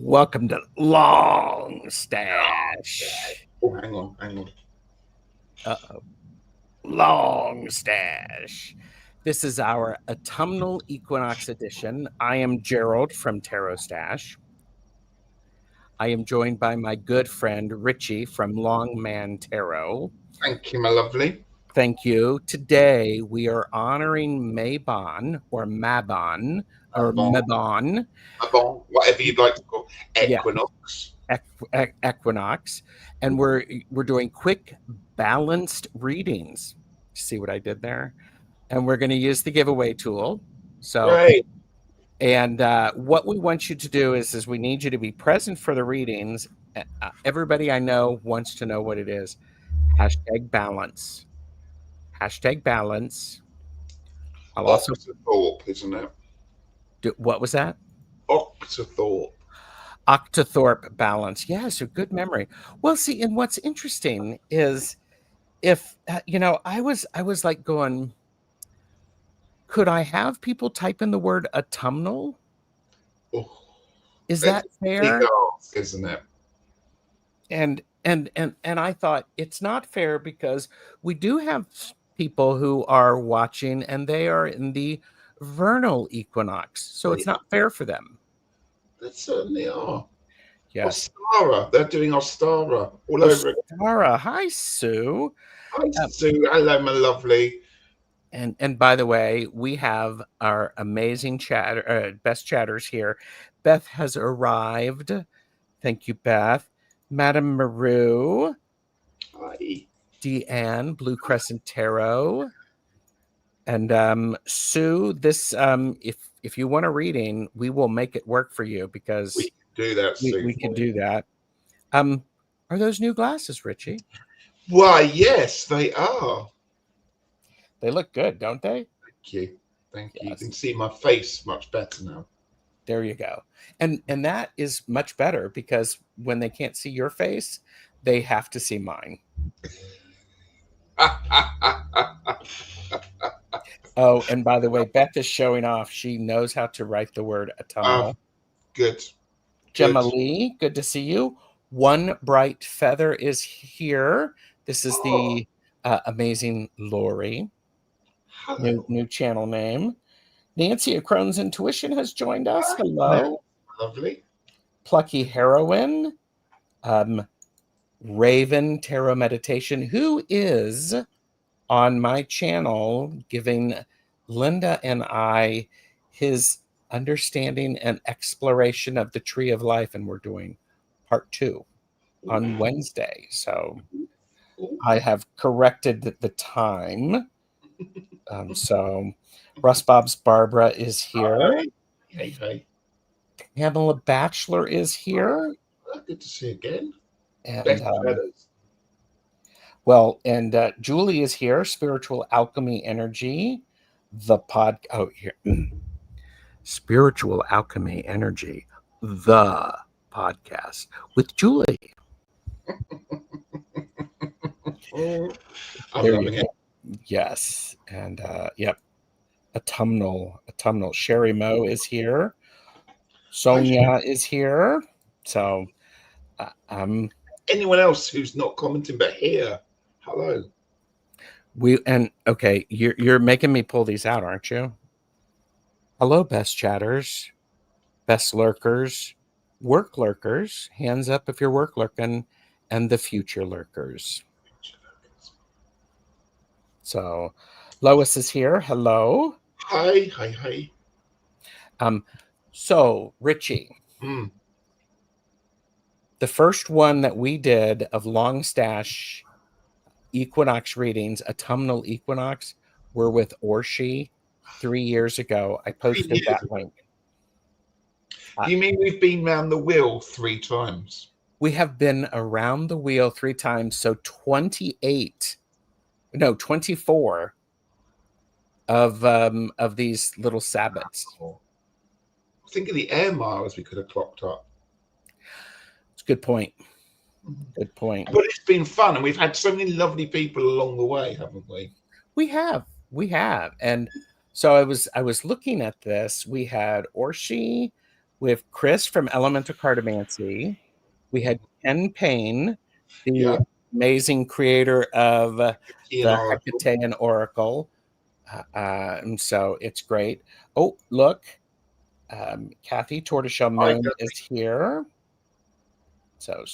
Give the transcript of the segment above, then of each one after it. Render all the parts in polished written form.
Welcome to LongStache. Oh, hang on. Uh-oh. LongStache. This is our Autumnal Equinox edition. I am Gerald from TarotStache. I am joined by my good friend Ritchie from Longman Tarot. Thank you, my lovely. Thank you. Today we are honoring Mabon or Mabon or Mabon. Mabon, whatever you'd like to call Equinox. Equinox, and we're doing quick balanced readings. See what I did there? And we're going to use the giveaway tool. So Great. And what we want you to do is we need you to be present for the readings. Everybody I know wants to know what it is. Hashtag balance. Hashtag balance. I'll also Octothorpe, isn't it? What was that? Octothorpe. Octothorpe balance. Yeah, so good memory. Well, see, and what's interesting is if I was like going, could I have people type in the word autumnal? Oh, is that fair? Ask, isn't it? And I thought it's not fair because we do have people who are watching and they are in the vernal equinox, so it's not fair for them. They certainly are. Yes. Ostara. They're doing Ostara all over again. Ostara. Hi, Sue. Hi, Sue. Hello, my lovely. And by the way, we have our amazing best chatters here. Beth has arrived. Thank you, Beth. Madame Maru. Hi. Deanne, Blue Crescent Tarot. And Sue, this if you want a reading, we will make it work for you because we can do that. We can do that. Are those new glasses, Ritchie? Why, yes, they are. They look good, don't they? Thank you. Thank you. You can see my face much better now. There you go. And that is much better because when they can't see your face, they have to see mine. Oh, and by the way, Beth is showing off. She knows how to write the word autumnal. Good. Gemma Lee, good to see you. One Bright Feather is here. This is the amazing Lori. New channel name. Nancy of Crohn's Intuition has joined us. Hello. Lovely. Plucky Heroine. Raven Tarot Meditation, who is on my channel giving Linda and I his understanding and exploration of the Tree of Life, and we're doing part 2 on Wednesday. So I have corrected the time. So Russ Bob's Barbara is here. Hey. Pamela Batchelor is here. Good to see you again. And Julie is here. Spiritual Alchemy Energy, Spiritual Alchemy Energy, the podcast with Julie. I'm loving it. Yes, and yep. Autumnal. Sherry Moe is here. Sonia is here. So anyone else who's not commenting but here, hello. Okay, you're making me pull these out, aren't you? Hello, best chatters, best lurkers, work lurkers, hands up if you're work lurking, and the future lurkers. So Lois is here. Hello. Hi. So Ritchie. The first one that we did of LongStache Equinox readings, Autumnal Equinox, were with Orshi 3 years ago. I posted that link. You mean we've been around the wheel 3 times? We have been around the wheel 3 times. So 24 of these little Sabbats. Think of the air miles we could have clocked up. It's a good point. Good point. But it's been fun, and we've had so many lovely people along the way, haven't we? We have. And so I was looking at this. We had Orshi, We have Chris from Elemental Cartomancy. We had Ken Payne, Yeah. the amazing creator of the Hecatean Oracle. And so it's great. Oh, look. Kathy Tortoiseshell Moon is here. So,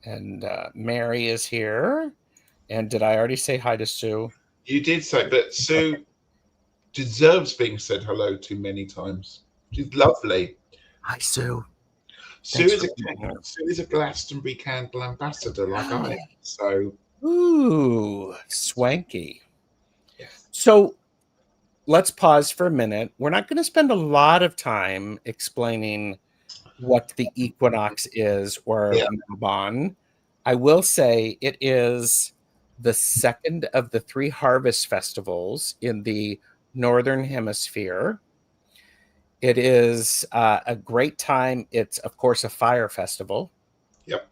and Mary is here. And did I already say hi to Sue? You did say, but Sue deserves being said hello to many times. She's lovely. Hi, Sue. Sue is a Glastonbury Candle ambassador, like I am. So, ooh, swanky. yes. So let's pause for a minute. We're not going to spend a lot of time explaining what the equinox is or Mabon. I will say it is the second of the 3 harvest festivals in the Northern Hemisphere. It is a great time. It's, of course, a fire festival. Yep.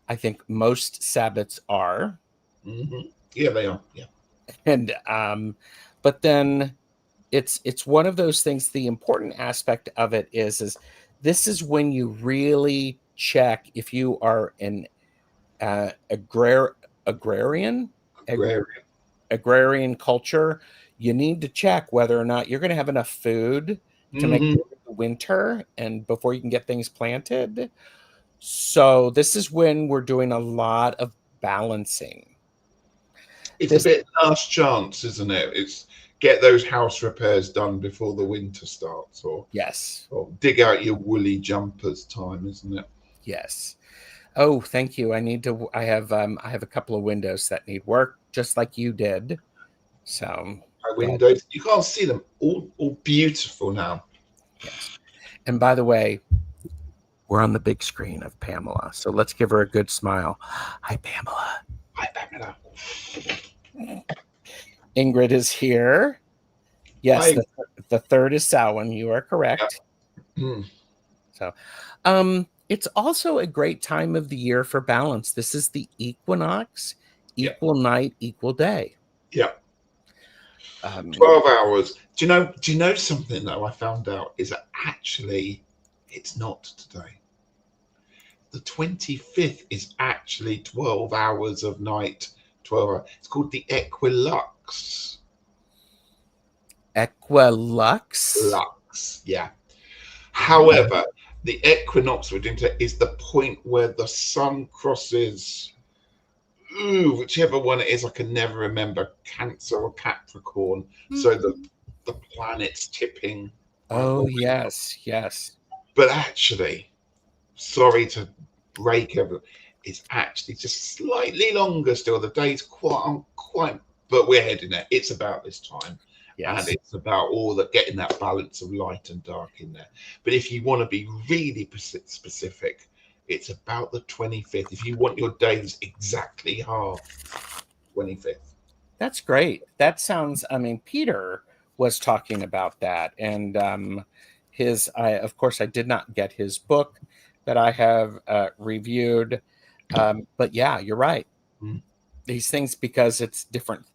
I think most Sabbats are. Mm-hmm. Yeah, they are. Yeah. And but then it's one of those things. The important aspect of it is this is when you really check if you are an agrarian culture. You need to check whether or not you're going to have enough food to make it through the winter and before you can get things planted. So this is when we're doing a lot of balancing. It's a bit last chance, isn't it? It's get those house repairs done before the winter starts, or yes, or dig out your woolly jumpers time, isn't it? Yes. Oh, thank you. I have a couple of windows that need work, just like you did. So windows, you can't see them. All beautiful now. Yes. And by the way, we're on the big screen of Pamela. So let's give her a good smile. Hi, Pamela. Hi, Pamela. Ingrid is here. Yes, the third is Samhain. You are correct. Yeah. So, it's also a great time of the year for balance. This is the equinox, equal night, equal day. Yeah. 12 hours. Do you know something that I found out is that actually it's not today. The 25th is actually 12 hours of night. 12 hours. It's called the equilux. Equilux? Lux, yeah. However, the equinox we're doing today is the point where the sun crosses, whichever one it is, I can never remember, Cancer or Capricorn. So the planet's tipping. Oh, yes, yes. But actually, sorry to break everything, it's actually just slightly longer still. The day's quite, but we're heading there. It's about this time. Yes. And it's about getting that balance of light and dark in there. But if you want to be really specific, it's about the 25th. If you want your days exactly half, 25th. That's great. That sounds, Peter was talking about that. And of course, I did not get his book that I have reviewed. But yeah, you're right. These things, because it's different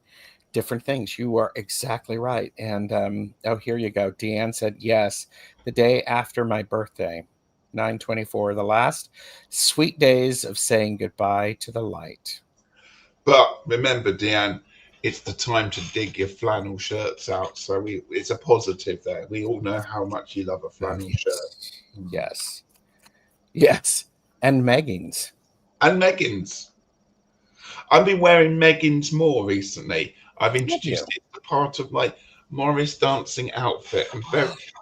things. You are exactly right. And here you go. Deanne said, yes, the day after my birthday, 9/24, the last sweet days of saying goodbye to the light. But remember, Deanne, it's the time to dig your flannel shirts out. So it's a positive there. We all know how much you love a flannel shirt. Yes. Yes. And Meggings. I've been wearing Meggings more recently. I've introduced it as part of my Morris dancing outfit.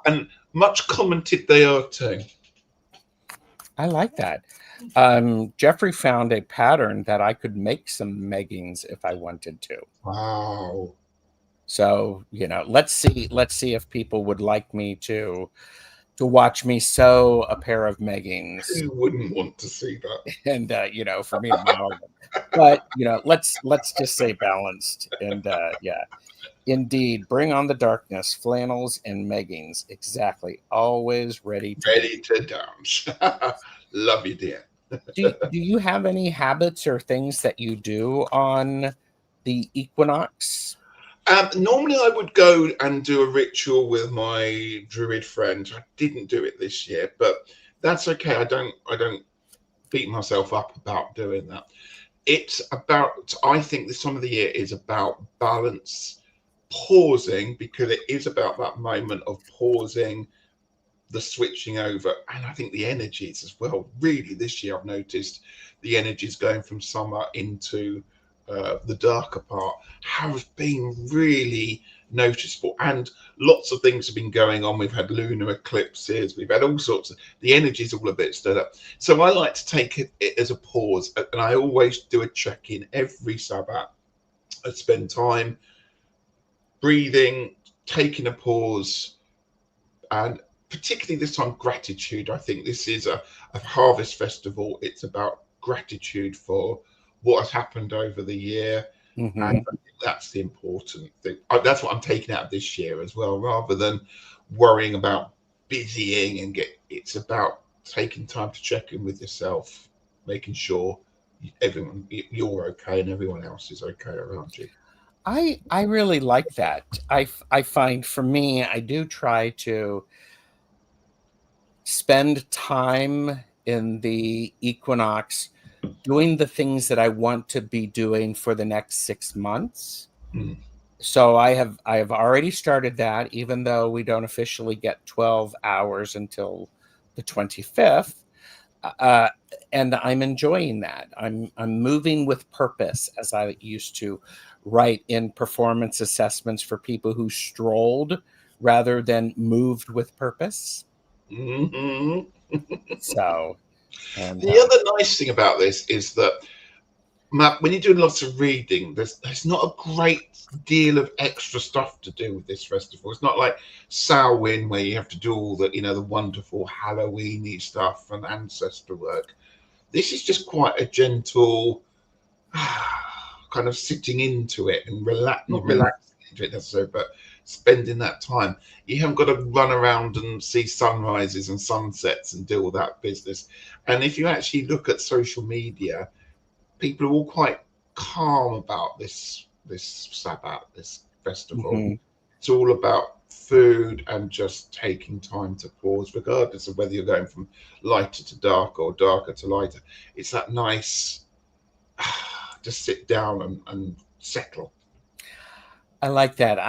And much commented they are too. I like that. Jeffrey found a pattern that I could make some Meggings if I wanted to. Wow. So, let's see if people would like me to watch me sew a pair of Meggings. Who wouldn't want to see that? And for me to model them. But let's just say balanced. And yeah, indeed, bring on the darkness, flannels and Meggings. Exactly, always ready to dance. Love you, dear. Do you have any habits or things that you do on the equinox? Normally, I would go and do a ritual with my druid friend. I didn't do it this year, but that's okay. I don't beat myself up about doing that. It's about. I think this time of the year is about balance, pausing, because it is about that moment of pausing, the switching over, and I think the energies as well. Really, this year I've noticed the energies going from summer into the darker part have been really noticeable, and lots of things have been going on. We've had lunar eclipses, we've had all sorts of, the energy's all a bit stirred up. So I like to take it as a pause, and I always do a check-in every Sabbath. I spend time breathing, taking a pause, and particularly this time, gratitude. I think this is a harvest festival. It's about gratitude for what has happened over the year. Mm-hmm. And I think that's the important thing. That's what I'm taking out of this year as well, rather than worrying about busying and it's about taking time to check in with yourself, making sure you're okay and everyone else is okay around you. I really like that. I find for me, I do try to spend time in the equinox doing the things that I want to be doing for the next 6 months. Mm. So I have already started that, even though we don't officially get 12 hours until the 25th. And I'm enjoying that. I'm moving with purpose, as I used to write in performance assessments for people who strolled rather than moved with purpose. Mm-hmm. So, and The other nice thing about this is that, Matt, when you're doing lots of reading, there's not a great deal of extra stuff to do with this festival. It's not like Samhain where you have to do all the the wonderful Halloweeny stuff and ancestor work. This is just quite a gentle kind of sitting into it and not relaxing into it necessarily, but spending that time. You haven't got to run around and see sunrises and sunsets and do all that business. And if you actually look at social media, people are all quite calm about this Sabbath, this festival. Mm-hmm. It's all about food and just taking time to pause, regardless of whether you're going from lighter to darker or darker to lighter. It's that nice, just sit down and settle. I like that.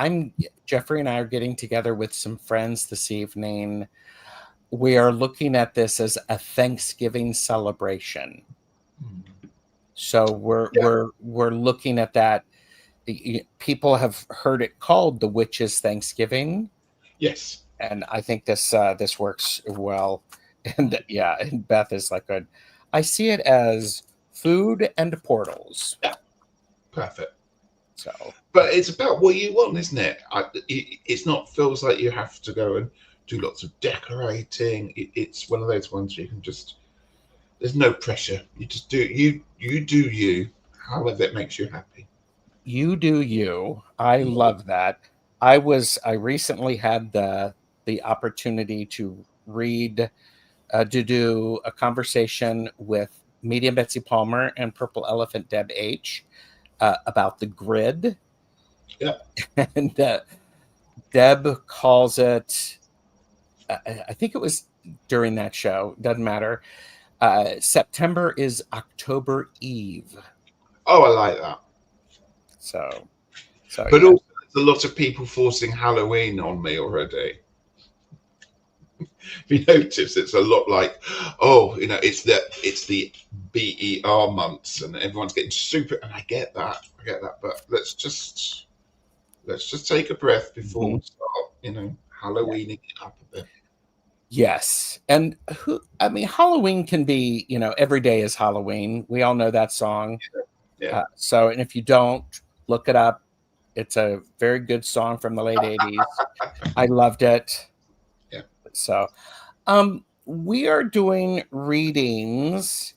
Jeffrey and I are getting together with some friends this evening. We are looking at this as a Thanksgiving celebration. So we're looking at that. People have heard it called the Witches' Thanksgiving. Yes. And I think this works well. And yeah, and Beth is like I see it as food and portals. Yeah. Perfect. So, but it's about what you want, isn't it? It's not feels like you have to go and do lots of decorating. It's one of those ones where you can just. There's no pressure. You just do you do you, however it makes you happy. You do you. I love that. I recently had the opportunity to read to do a conversation with Medium Betsy Palmer and Purple Elephant Deb H about the grid. Yeah. And Deb calls it, I think it was during that show, doesn't matter. September is October Eve. Oh, I like that. So but yeah. also, there's a lot of people forcing Halloween on me already. If you notice, it's a lot like, oh, it's the BER months, and everyone's getting super. And I get that, but let's just take a breath before we start, Halloweening it up a bit. Yes. And Halloween can be, every day is Halloween. We all know that song. Yeah. And if you don't, look it up. It's a very good song from the late 80s. I loved it. Yeah. So, we are doing readings,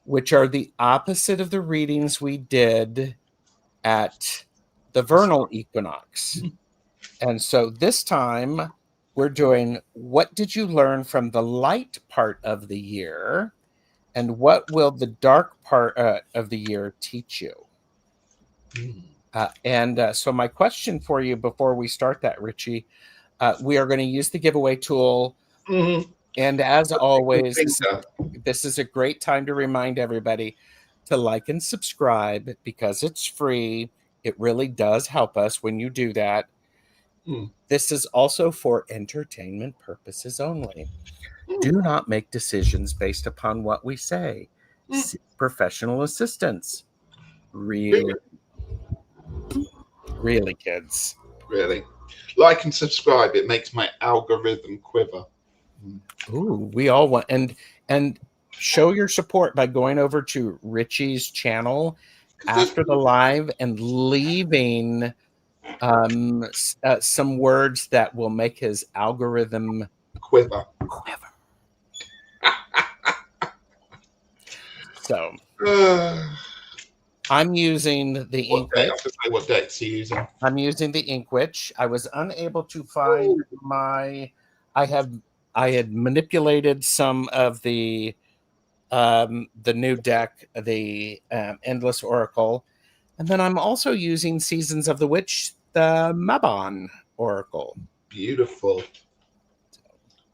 which are the opposite of the readings we did at the vernal equinox. And so this time we're doing, what did you learn from the light part of the year? And what will the dark part of the year teach you? So my question for you before we start that, Ritchie, we are going to use the giveaway tool. Mm-hmm. And as always, this is a great time to remind everybody to like and subscribe because it's free. It really does help us when you do that. This is also for entertainment purposes only. Do not make decisions based upon what we say. Seek professional assistance. Really, kids. Really. Like and subscribe. It makes my algorithm quiver. Ooh, we all want and show your support by going over to Ritchie's channel after the live and leaving some words that will make his algorithm quiver. So I'm using the ink witch. What decks are you using? I'm using the ink witch. I was unable to find my. I had manipulated some of the new deck, the Endless Oracle, and then I'm also using Seasons of the Witch, the Mabon Oracle. Beautiful.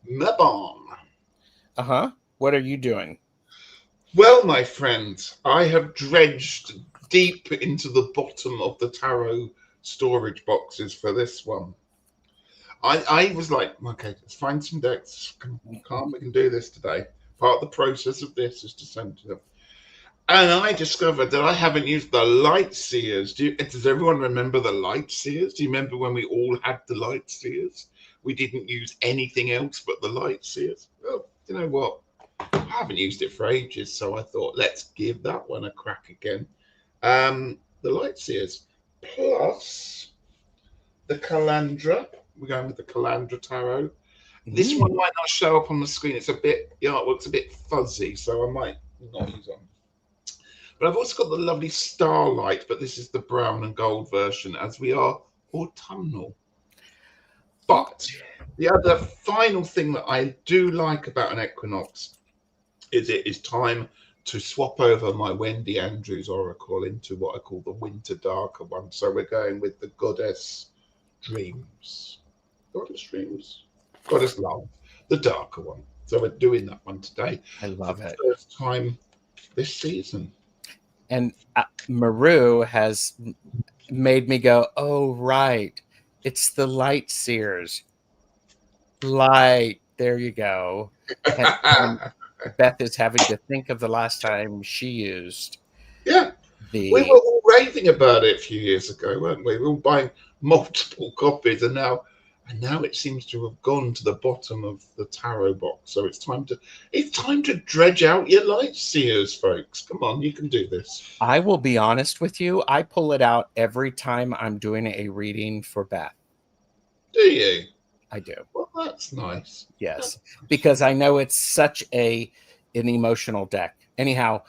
Mabon. What are you doing? Well, my friend, I have dredged deep into the bottom of the tarot storage boxes for this one. I was like, okay, let's find some decks. Calm, we can do this today. Part of the process of this is to send to them. And I discovered that I haven't used the Light Seers. Does everyone remember the Light Seers? Do you remember when we all had the Light Seers? We didn't use anything else but the Light Seers. Well, you know what? I haven't used it for ages, so I thought, let's give that one a crack again. The Light Seers. Plus the Calandra. We're going with the Calandra Tarot. This one might not show up on the screen. It's a bit, the artwork's a bit fuzzy, so I might not use it. But I've also got the lovely Starlight, but this is the brown and gold version, as we are autumnal. But the other final thing that I do like about an equinox is it is time to swap over my Wendy Andrews Oracle into what I call the Winter Darker one. So we're going with the Goddess Dreams. Goddess Dreams? Goddess Love, the darker one. So we're doing that one today. I love it. First time this season. And Maru has made me go, oh, right. It's the Light Seers. Light. There you go. And Beth is having to think of the last time she used. Yeah. We were all raving about it a few years ago, weren't we? We were all buying multiple copies, and now it seems to have gone to the bottom of the tarot box. So it's time to dredge out your Light Seers, folks. Come on, you can do this. I will be honest with you. I pull it out every time I'm doing a reading for Beth. Do you? I do. Well, that's nice. Yes, because I know it's such an emotional deck. Anyhow,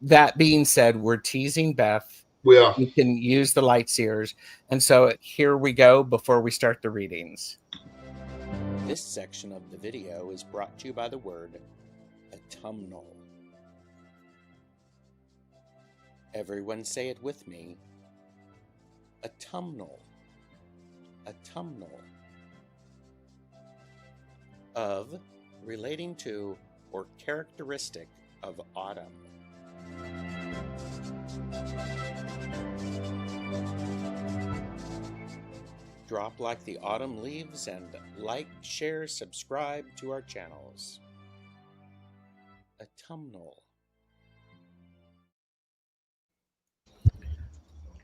that being said, we're teasing Beth. We are. You can use the Light Seers. And so here we go before we start the readings. This section of the video is brought to you by the word autumnal. Everyone say it with me. Autumnal. Autumnal. Of, relating to, or characteristic of autumn. Drop like the autumn leaves and like, share, subscribe to our channels. Autumnal.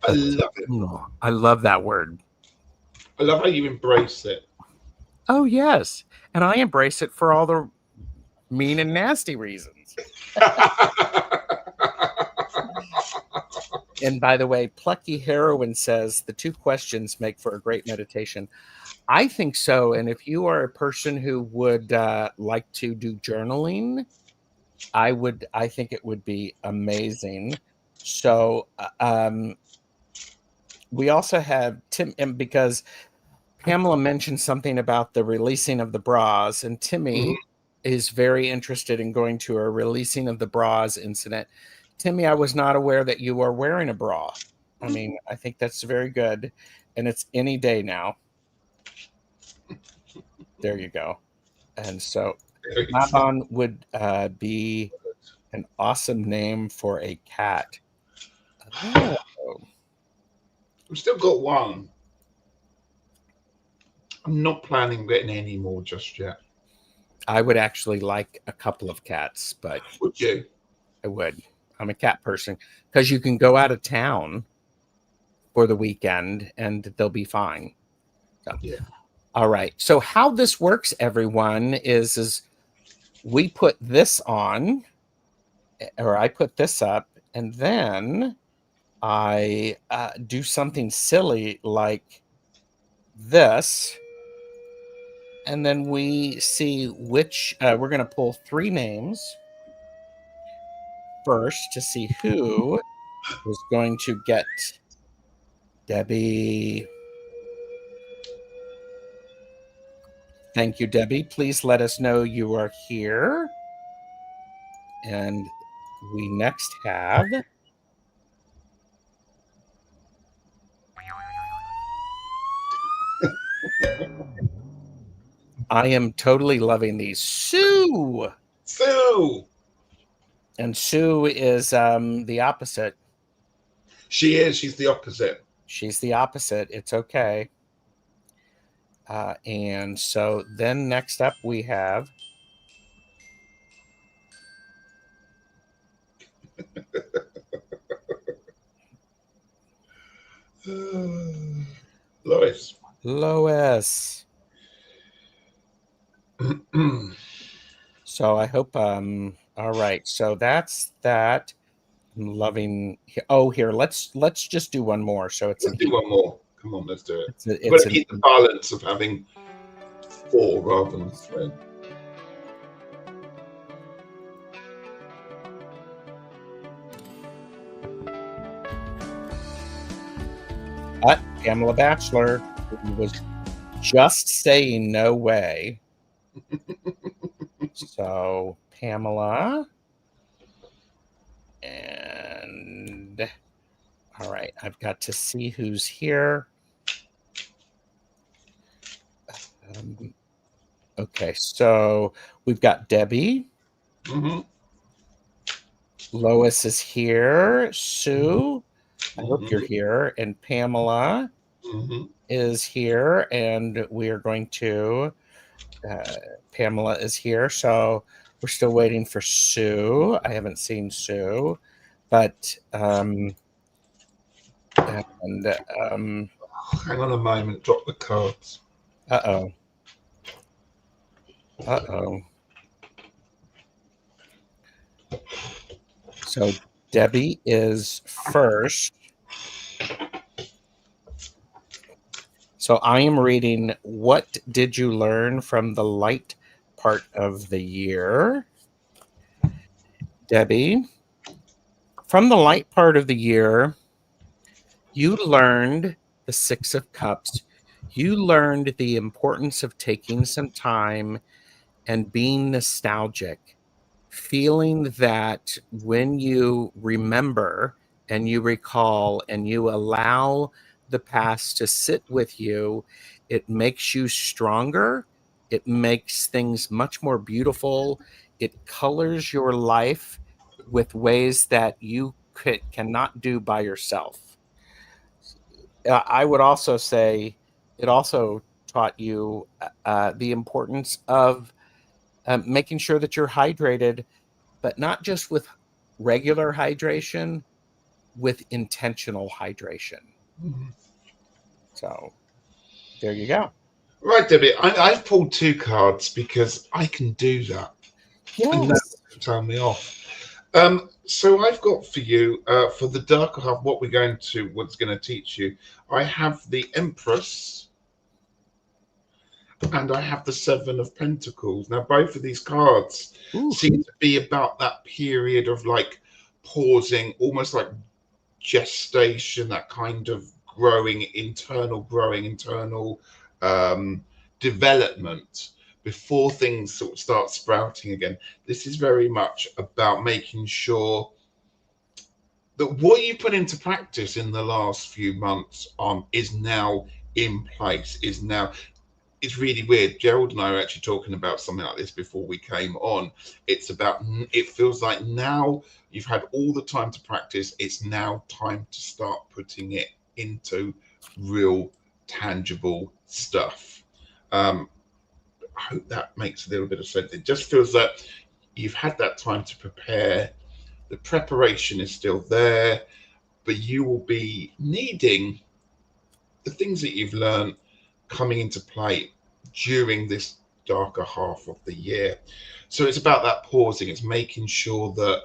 I love it. I love that word. I love how you embrace it. Oh, yes. And I embrace it for all the mean and nasty reasons. And by the way, Plucky Heroine says the two questions make for a great meditation. I think so. And if you are a person who would like to do journaling, I think it would be amazing. So we also have Tim, because Pamela mentioned something about the releasing of the bras, and Timmy is very interested in going to a releasing of the bras incident. Timmy, I was not aware that you are wearing a bra. I mean, I think that's very good. And it's any day now. There you go. And so Mabon would be an awesome name for a cat. Oh, I've still got one. I'm not planning on getting any more just yet. I would actually like a couple of cats, but Would you? I would. I'm a cat person because you can go out of town for the weekend and they'll be fine. So, Yeah. all right. So how this works, everyone, is we put this on, or I put this up, and then I do something silly like this, and then we see which we're going to pull 3 names first to see who is going to get Debbie. Thank you, Debbie. Please let us know you are here. And we next have I am totally loving these. Sue. Sue. And Sue is the opposite. She is. She's the opposite. She's the opposite. It's okay. And so then next up we have Lois. Lois. So I hope all right. So that's that. I'm loving here, let's just do one more. So it's Let's do one more. Come on, let's do it. It's We've got to keep the balance of having 4 rather than 3. Pamela Batchelor, who was just saying no way. So Pamela, and all right, I've got to see who's here. Okay, so we've got Debbie. Mm-hmm. Lois is here. Sue, I hope you're here. And Pamela is here. And we are going to, Pamela is here. So we're still waiting for Sue. I haven't seen Sue. But, hang on a moment, drop the cards. Uh-oh. So Debbie is first. So I am reading, what did you learn from the light part of the year? Debbie, from the light part of the year, you learned the 6 of Cups. You learned the importance of taking some time and being nostalgic, feeling that when you remember and you recall and you allow the past to sit with you, it makes you stronger. It makes things much more beautiful. It colors your life with ways that you cannot do by yourself. I would also say it also taught you the importance of making sure that you're hydrated, but not just with regular hydration, with intentional hydration. So there you go. Right, Debbie, I've pulled 2 cards because I can do that. Yes. And that's to turn me off. So I've got for you, for the darker half, what's going to teach you. I have the Empress and I have the 7 of Pentacles. Now, both of these cards seem to be about that period of like pausing, almost like gestation, that kind of internal development before things sort of start sprouting again. This is very much about making sure that what you put into practice in the last few months is now in place, is now, it's really weird. Gerald and I were actually talking about something like this before we came on. It's about, it feels like now you've had all the time to practice. It's now time to start putting it into real tangible stuff. I hope that makes a little bit of sense. It just feels that you've had that time to prepare. The preparation is still there, but you will be needing the things that you've learned coming into play during this darker half of the year. So it's about that pausing. It's making sure that,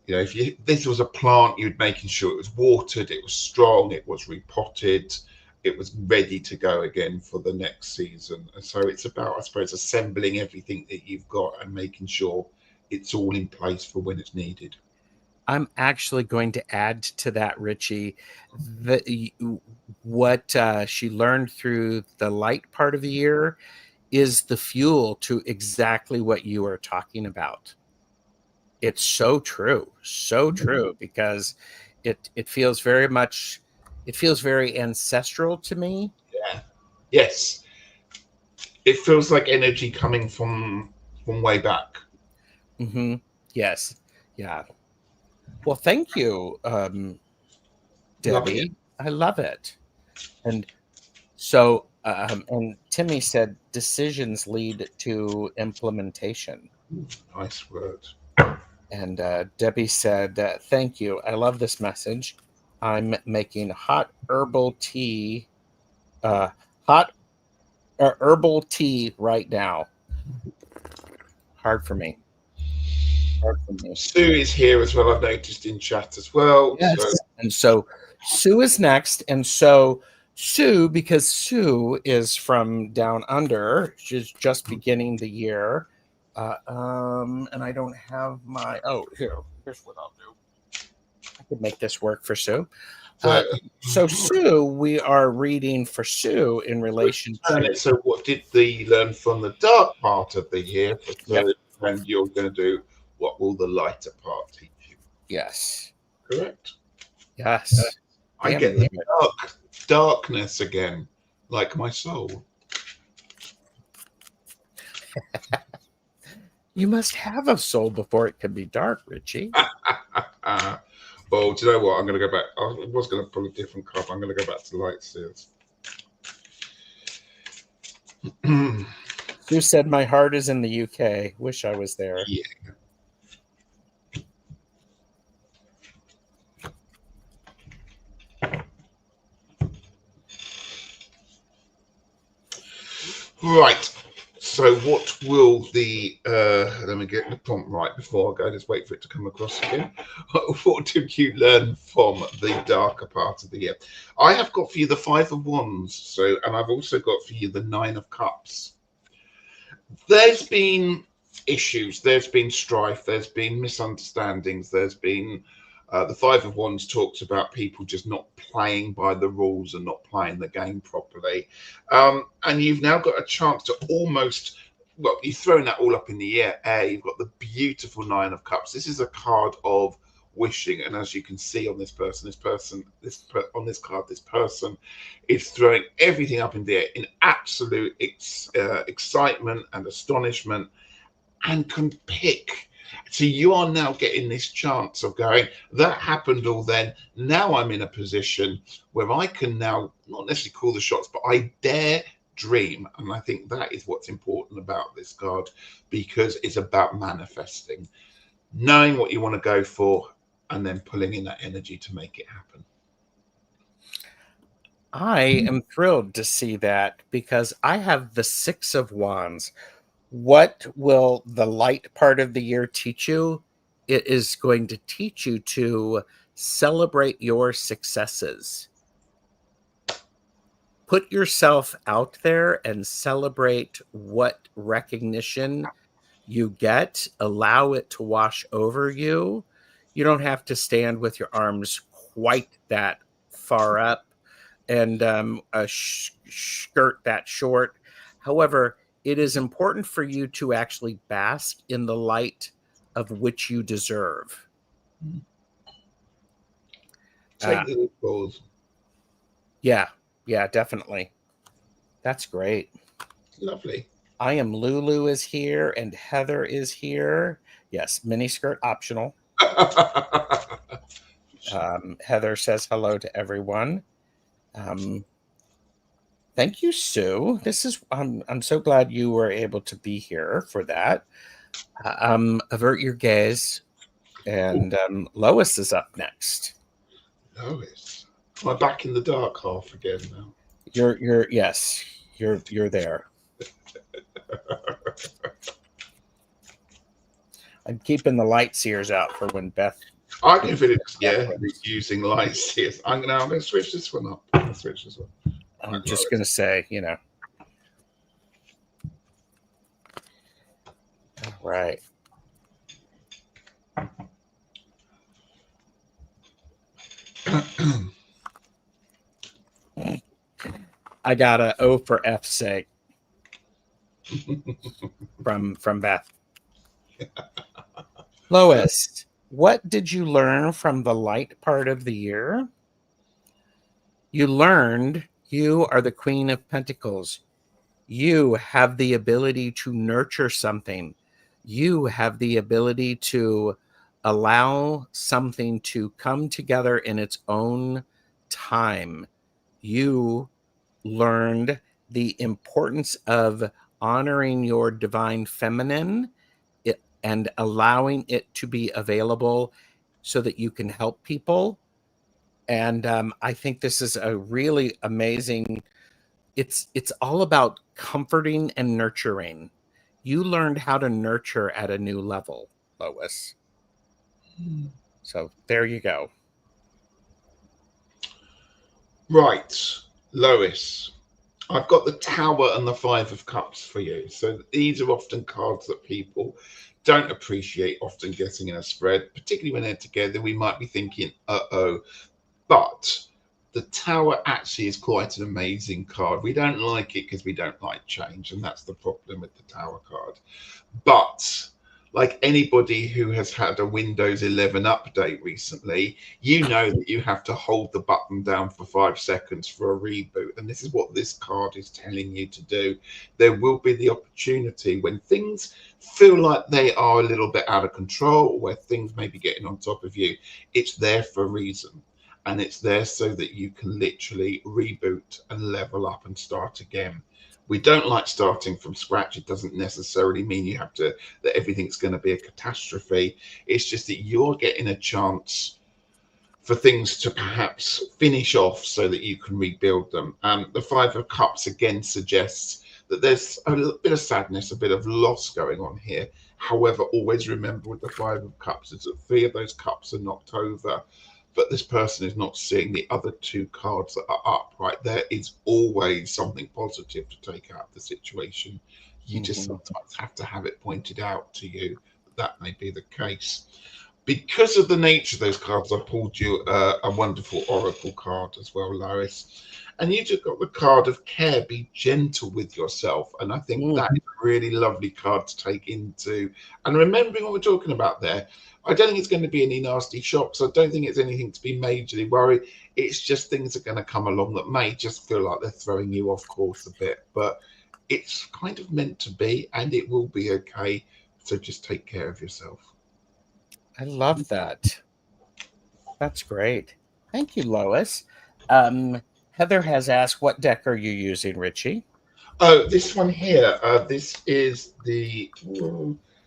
you know, if this was a plant, you'd making sure it was watered, it was strong, it was repotted, it was ready to go again for the next season. And so it's about, I suppose, assembling everything that you've got and making sure it's all in place for when it's needed. I'm actually going to add to that, Ritchie, what she learned through the light part of the year is the fuel to exactly what you are talking about. It's so true, because it feels very much, it feels very ancestral to me. Yeah. Yes. It feels like energy coming from way back. Mm-hmm. Yes. Yeah. Well, thank you, Loving it. Debbie. I love it. And so, and Timmy said decisions lead to implementation. Nice word. And Debbie said, thank you. I love this message. I'm making hot herbal tea, hot herbal tea right now. Hard for me. Hard for me. Sue is here as well. I've noticed in chat as well. Yes. So And so Sue is next. And so Sue, because Sue is from down under, she's just beginning the year. And I don't have my, here's what I'll do. I could make this work for Sue. So Sue, we are reading for Sue in relation to. So what did the learn from the dark part of the year for Yep. third, and you're going to do what will the lighter part teach you? Yes. Correct. Yes. I get the darkness again, like my soul. You must have a soul before it can be dark, Ritchie. Well, do you know what? I'm going to go back. I was going to pull a different card. I'm going to go back to light seals. Sue said, my heart is in the UK. Wish I was there. Yeah. Right. So what will the let me get the prompt right before I go, just wait for it to come across again. What did you learn from the darker part of the year? I have got for you the Five of Wands, and I've also got for you the Nine of Cups. There's been issues, there's been strife, there's been misunderstandings, there's been the Five of Wands talks about people just not playing by the rules and not playing the game properly. And you've now got a chance to almost, well, you've thrown that all up in the air. You've got the beautiful Nine of Cups. This is a card of wishing. And as you can see on this person, on this card, this person is throwing everything up in the air in absolute excitement and astonishment, and can pick. So you are now getting this chance of going, that happened all then. Now I'm in a position where I can now not necessarily call the shots, but I dare dream. And I think that is what's important about this card, because it's about manifesting, knowing what you want to go for, and then pulling in that energy to make it happen. I am thrilled to see that, because I have the Six of Wands. What will the light part of the year teach you? It is going to teach you to celebrate your successes. Put yourself out there and celebrate what recognition you get. Allow it to wash over you. You don't have to stand with your arms quite that far up and a skirt that short. However, it is important for you to actually bask in the light of which you deserve. Take the balls. Yeah, definitely. That's great. Lovely. I am Lulu is here and Heather is here. Yes, miniskirt optional. Heather says hello to everyone. Thank you, Sue. This is I'm so glad you were able to be here for that. Avert your gaze, and Lois is up next. Lois, am I back in the dark half again now? Yes, you're there. I'm keeping the light seers out for when Beth. I can feel it. Yeah, using light seers. I'm gonna switch this one up. I'm just gonna say, All right. I got a O for F's sake from Beth. Lois, what did you learn from the light part of the year? You learned you are the Queen of Pentacles. You have the ability to nurture something. You have the ability to allow something to come together in its own time. You learned the importance of honoring your divine feminine and allowing it to be available so that you can help people. And I think this is a really amazing. It's all about comforting and nurturing. You learned how to nurture at a new level, Lois. So there you go. Right, Lois. I've got the Tower and the Five of Cups for you. So these are often cards that people don't appreciate often getting in a spread, particularly when they're together. We might be thinking, uh-oh. But the Tower actually is quite an amazing card. We don't like it because we don't like change, and that's the problem with the Tower card. But like anybody who has had a Windows 11 update recently, you know that you have to hold the button down for 5 seconds for a reboot. And this is what this card is telling you to do. There will be the opportunity when things feel like they are a little bit out of control, where things may be getting on top of you. It's there for a reason. And it's there so that you can literally reboot and level up and start again. We don't like starting from scratch. It doesn't necessarily mean you have to, that everything's going to be a catastrophe. It's just that you're getting a chance for things to perhaps finish off so that you can rebuild them. The Five of Cups again suggests that there's a bit of sadness, a bit of loss going on here. However, always remember with the Five of Cups is that 3 of those cups are knocked over, but this person is not seeing the other 2 cards that are up, right? There is always something positive to take out of the situation. You just sometimes have to have it pointed out to you that may be the case. Because of the nature of those cards, I pulled you a wonderful oracle card as well, Lois. And you just got the card of care, be gentle with yourself. And I think that is a really lovely card to take into. And remembering what we're talking about there, I don't think it's going to be any nasty shocks. I don't think it's anything to be majorly worried. It's just things are going to come along that may just feel like they're throwing you off course a bit. But it's kind of meant to be, and it will be okay. So just take care of yourself. I love that. That's great. Thank you, Lois. Heather has asked, what deck are you using, Ritchie? Oh, this one here. This is the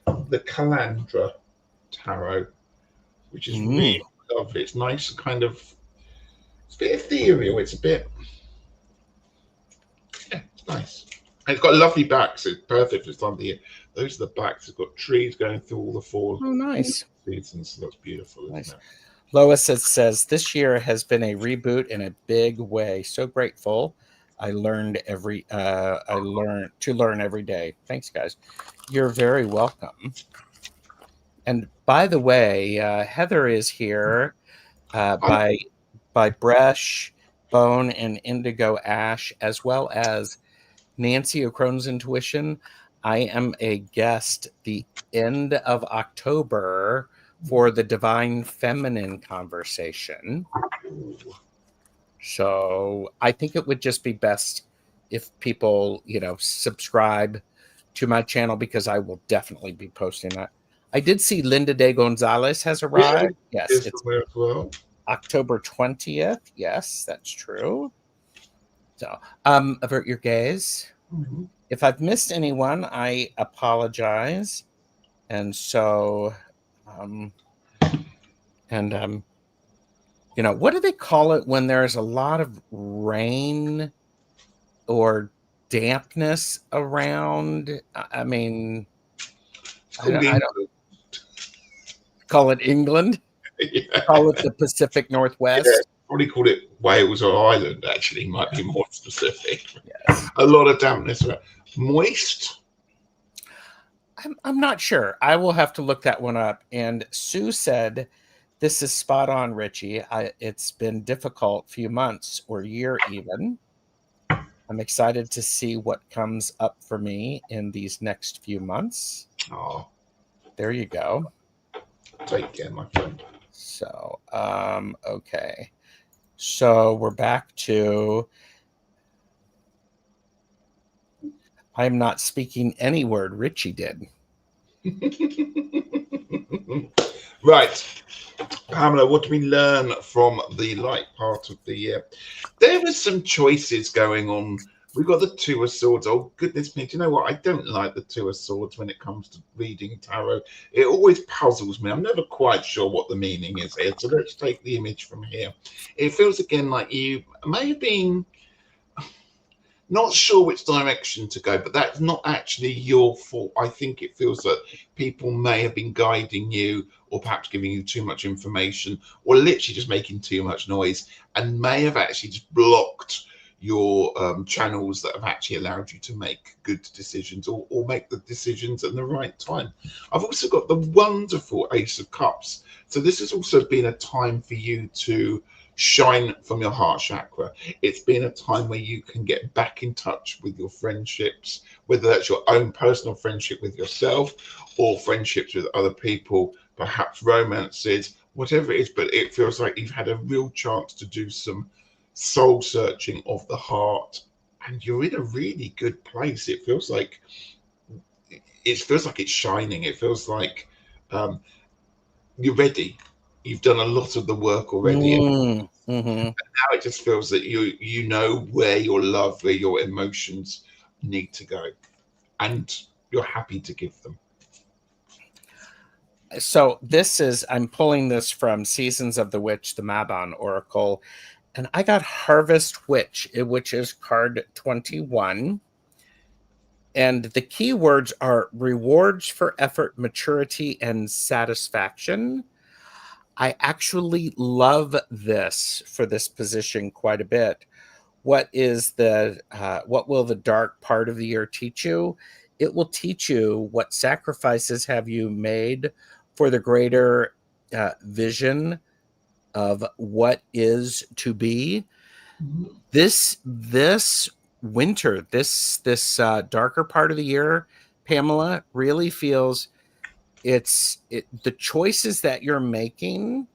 Calandra Tarot, which is really lovely. It's nice and kind of, it's a bit ethereal. It's a bit, yeah, it's nice. And it's got lovely backs. It's perfect for this time of the year. Those are the backs. It's got trees going through all the fall. Oh, nice. Seasons. That's beautiful, nice. Isn't it? Lois says, this year has been a reboot in a big way. So grateful. I learned to learn every day. Thanks, guys. You're very welcome. And by the way, Heather is here by Bresh, Bone, and Indigo Ash, as well as Nancy O'Crone's Intuition. I am a guest the end of October for the Divine Feminine conversation. So I think it would just be best if people, subscribe to my channel, because I will definitely be posting that. I did see Linda de Gonzalez has arrived. Yeah, Yes, it's as well. October 20th. Yes, that's true. So, avert your gaze. Mm-hmm. If I've missed anyone, I apologize. And so, what do they call it when there's a lot of rain or dampness around? I mean, I don't call it England. Yeah. Call it the Pacific Northwest. Yeah, probably called it Wales or Ireland, actually, might be more specific. Yes. A lot of dampness. Moist? I'm not sure. I will have to look that one up. And Sue said, this is spot on, Ritchie. It's been difficult few months or year even. I'm excited to see what comes up for me in these next few months. Oh, there you go. Take care, my friend. So, okay. So we're back to, I'm not speaking any word. Ritchie did. Right. Pamela, what do we learn from the light part of the year? There were some choices going on. We've got the Two of Swords. Oh, goodness me. Do you know what? I don't like the Two of Swords when it comes to reading tarot. It always puzzles me. I'm never quite sure what the meaning is here. So let's take the image from here. It feels again like you may have been not sure which direction to go, but that's not actually your fault. I think it feels that people may have been guiding you, or perhaps giving you too much information, or literally just making too much noise, and may have actually just blocked your channels that have actually allowed you to make good decisions, or make the decisions at the right time. I've also got the wonderful Ace of Cups. So this has also been a time for you to shine from your heart chakra. It's been a time where you can get back in touch with your friendships, whether that's your own personal friendship with yourself or friendships with other people, perhaps romances, whatever it is. But it feels like you've had a real chance to do some soul searching of the heart, and you're in a really good place. It feels like it's shining. It feels like you're ready. You've done a lot of the work already. Mm-hmm. And now it just feels that you know where your love, where your emotions need to go, and you're happy to give them. So I'm pulling this from Seasons of the Witch, the Mabon Oracle, and I got Harvest Witch, which is card 21. And the key words are rewards for effort, maturity, and satisfaction. I actually love this for this position quite a bit. What will the dark part of the year teach you? It will teach you what sacrifices have you made for the greater vision of what is to be. This winter, this darker part of the year, Pamela, really feels the choices that you're making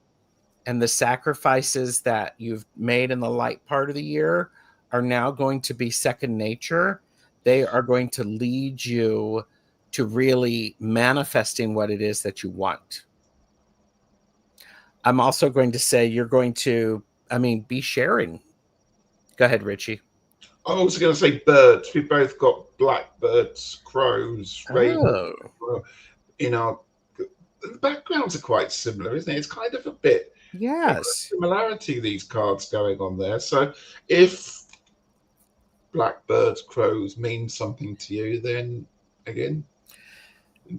and the sacrifices that you've made in the light part of the year are now going to be second nature. They are going to lead you to really manifesting what it is that you want. I'm also going to say you're going to, be sharing. Go ahead, Ritchie. I'm also going to say birds. We've both got blackbirds, crows, ravens. The backgrounds are quite similar, isn't it? It's kind of a bit similarity, these cards going on there. So if blackbirds, crows mean something to you, then again,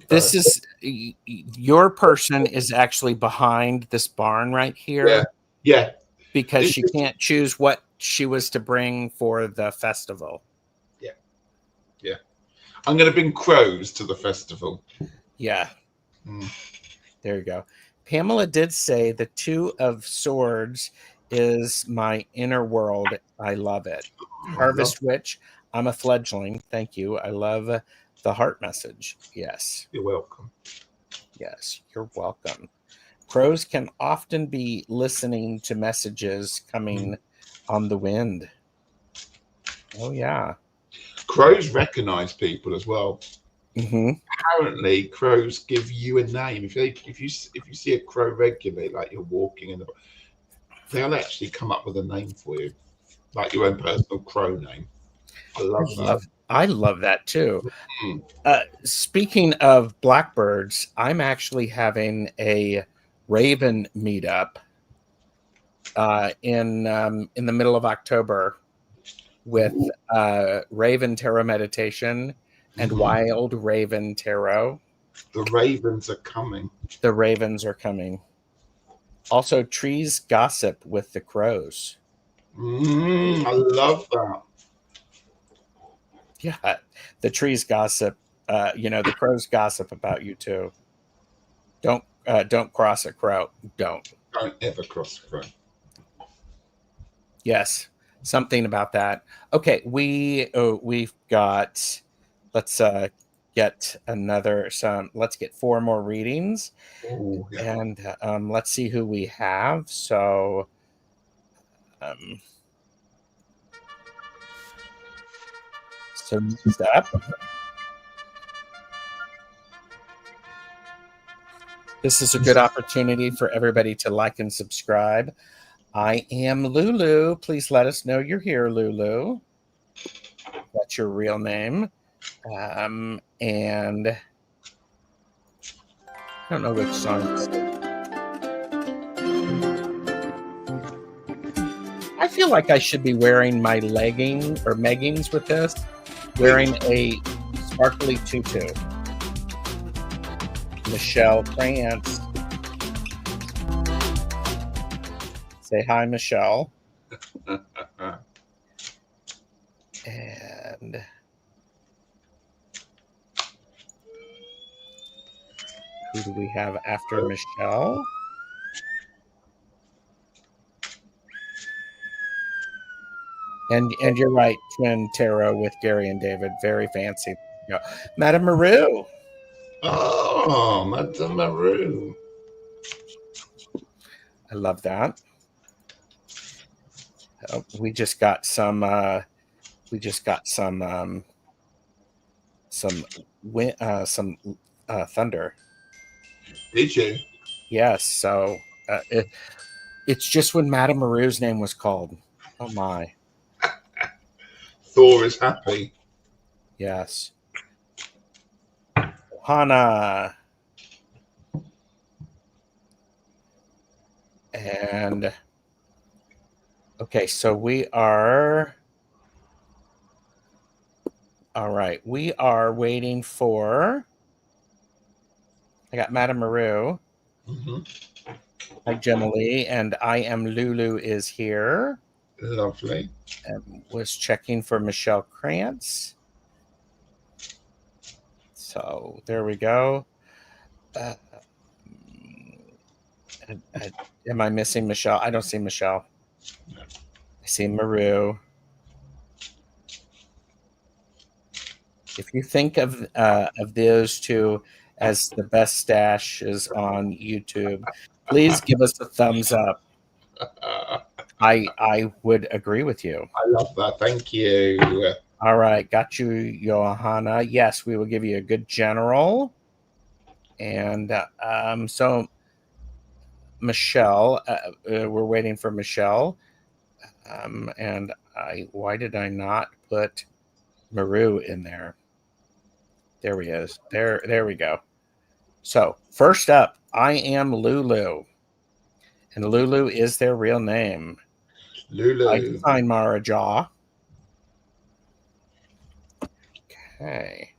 this is your person is actually behind this barn right here. Yeah. Because she can't choose what she was to bring for the festival. Yeah. I'm going to bring crows to the festival. Yeah. There you go. Pamela did say the Two of Swords is my inner world. I love it. Harvest Witch. I'm a fledgling. Thank you. I love the heart message. Yes. You're welcome. Yes, you're welcome. Crows can often be listening to messages coming on the wind. Oh, yeah. Crows recognize people as well. Mm-hmm. Apparently, crows give you a name. If you see a crow regularly, like you're walking in the, they'll actually come up with a name for you, like your own personal crow name. I love that. I love that too. Mm. Speaking of blackbirds, I'm actually having a raven meetup in the middle of October with Raven Tarot Meditation and Wild Raven Tarot. The ravens are coming. The ravens are coming. Also, Trees Gossip with the crows. I love that. Yeah, the trees gossip. The crows gossip about you too. Don't cross a crow. Don't ever cross the crow. Yes, something about that. Okay, we've got. Let's get Let's get 4 more readings, and let's see who we have. So, next up. This is a good opportunity for everybody to like and subscribe. I am Lulu. Please let us know you're here, Lulu. That's your real name. And I don't know which song. I feel like I should be wearing my leggings with this, wearing a sparkly tutu. Michelle Krantz. Say hi, Michelle. And who do we have after Michelle? And you're right, Twin Tarot with Gary and David. Very fancy. Madame Maru. Oh, Madame Maru. I love that. We just got some thunder. Did you? Yes. So it's just when Madame Maru's name was called. Oh my. Thor is happy. Yes. Hana. And okay, so we are all right. We are waiting for. I got Madame Maru. Hi, Gemily, and I am Lulu is here. Lovely. And was checking for Michelle Krantz. So there we go. Am I missing Michelle? I don't see Michelle. No. I see Maru. If you think of those two as the best stashes on YouTube, please give us a thumbs up. I would agree with you. I love that. Thank you. All right, got you, Johanna. Yes, we will give you a good general. And so Michelle, we're waiting for Michelle. And why did I not put Maru in there? There he is. There we go. So first up, I am Lulu. And Lulu is their real name. Lulu. I define Maharaja. Okay.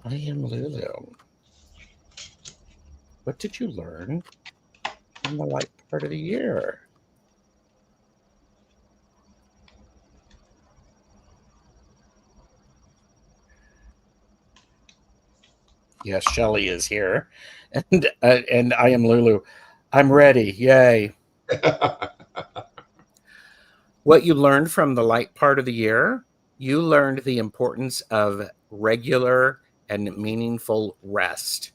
I am Lulu. What did you learn in the light part of the year? Yes, Shelley is here. And I am Lulu. I'm ready. Yay. What you learned from the light part of the year, you learned the importance of regular and meaningful rest.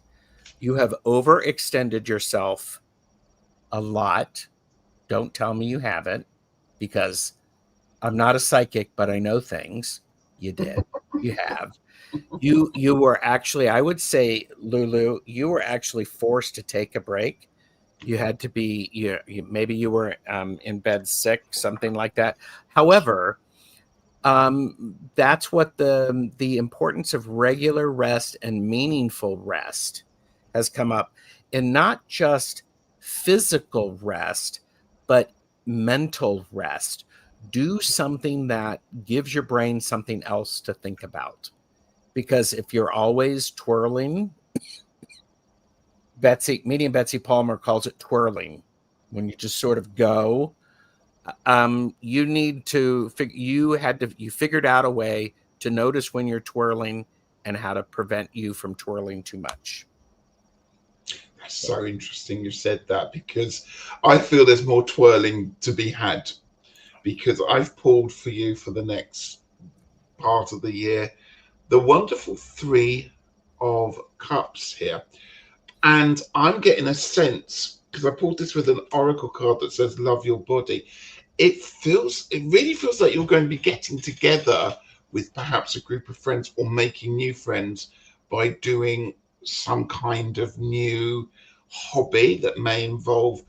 You have overextended yourself a lot. Don't tell me you haven't, because I'm not a psychic, but I know things. You did. You have. You were actually, I would say, Lulu, you were actually forced to take a break. You had to be, maybe you were in bed sick, something like that. However, that's what the importance of regular rest and meaningful rest has come up, and not just physical rest, but mental rest. Do something that gives your brain something else to think about, because if you're always twirling, medium Betsy Palmer calls it twirling, when you just sort of go. You need to you figured out a way to notice when you're twirling and how to prevent you from twirling too much. That's so interesting you said that, because I feel there's more twirling to be had, because I've pulled for you for the next part of the year the wonderful Three of Cups here. And I'm getting a sense, because I pulled this with an oracle card that says love your body. It really feels like you're going to be getting together with perhaps a group of friends, or making new friends by doing some kind of new hobby that may involve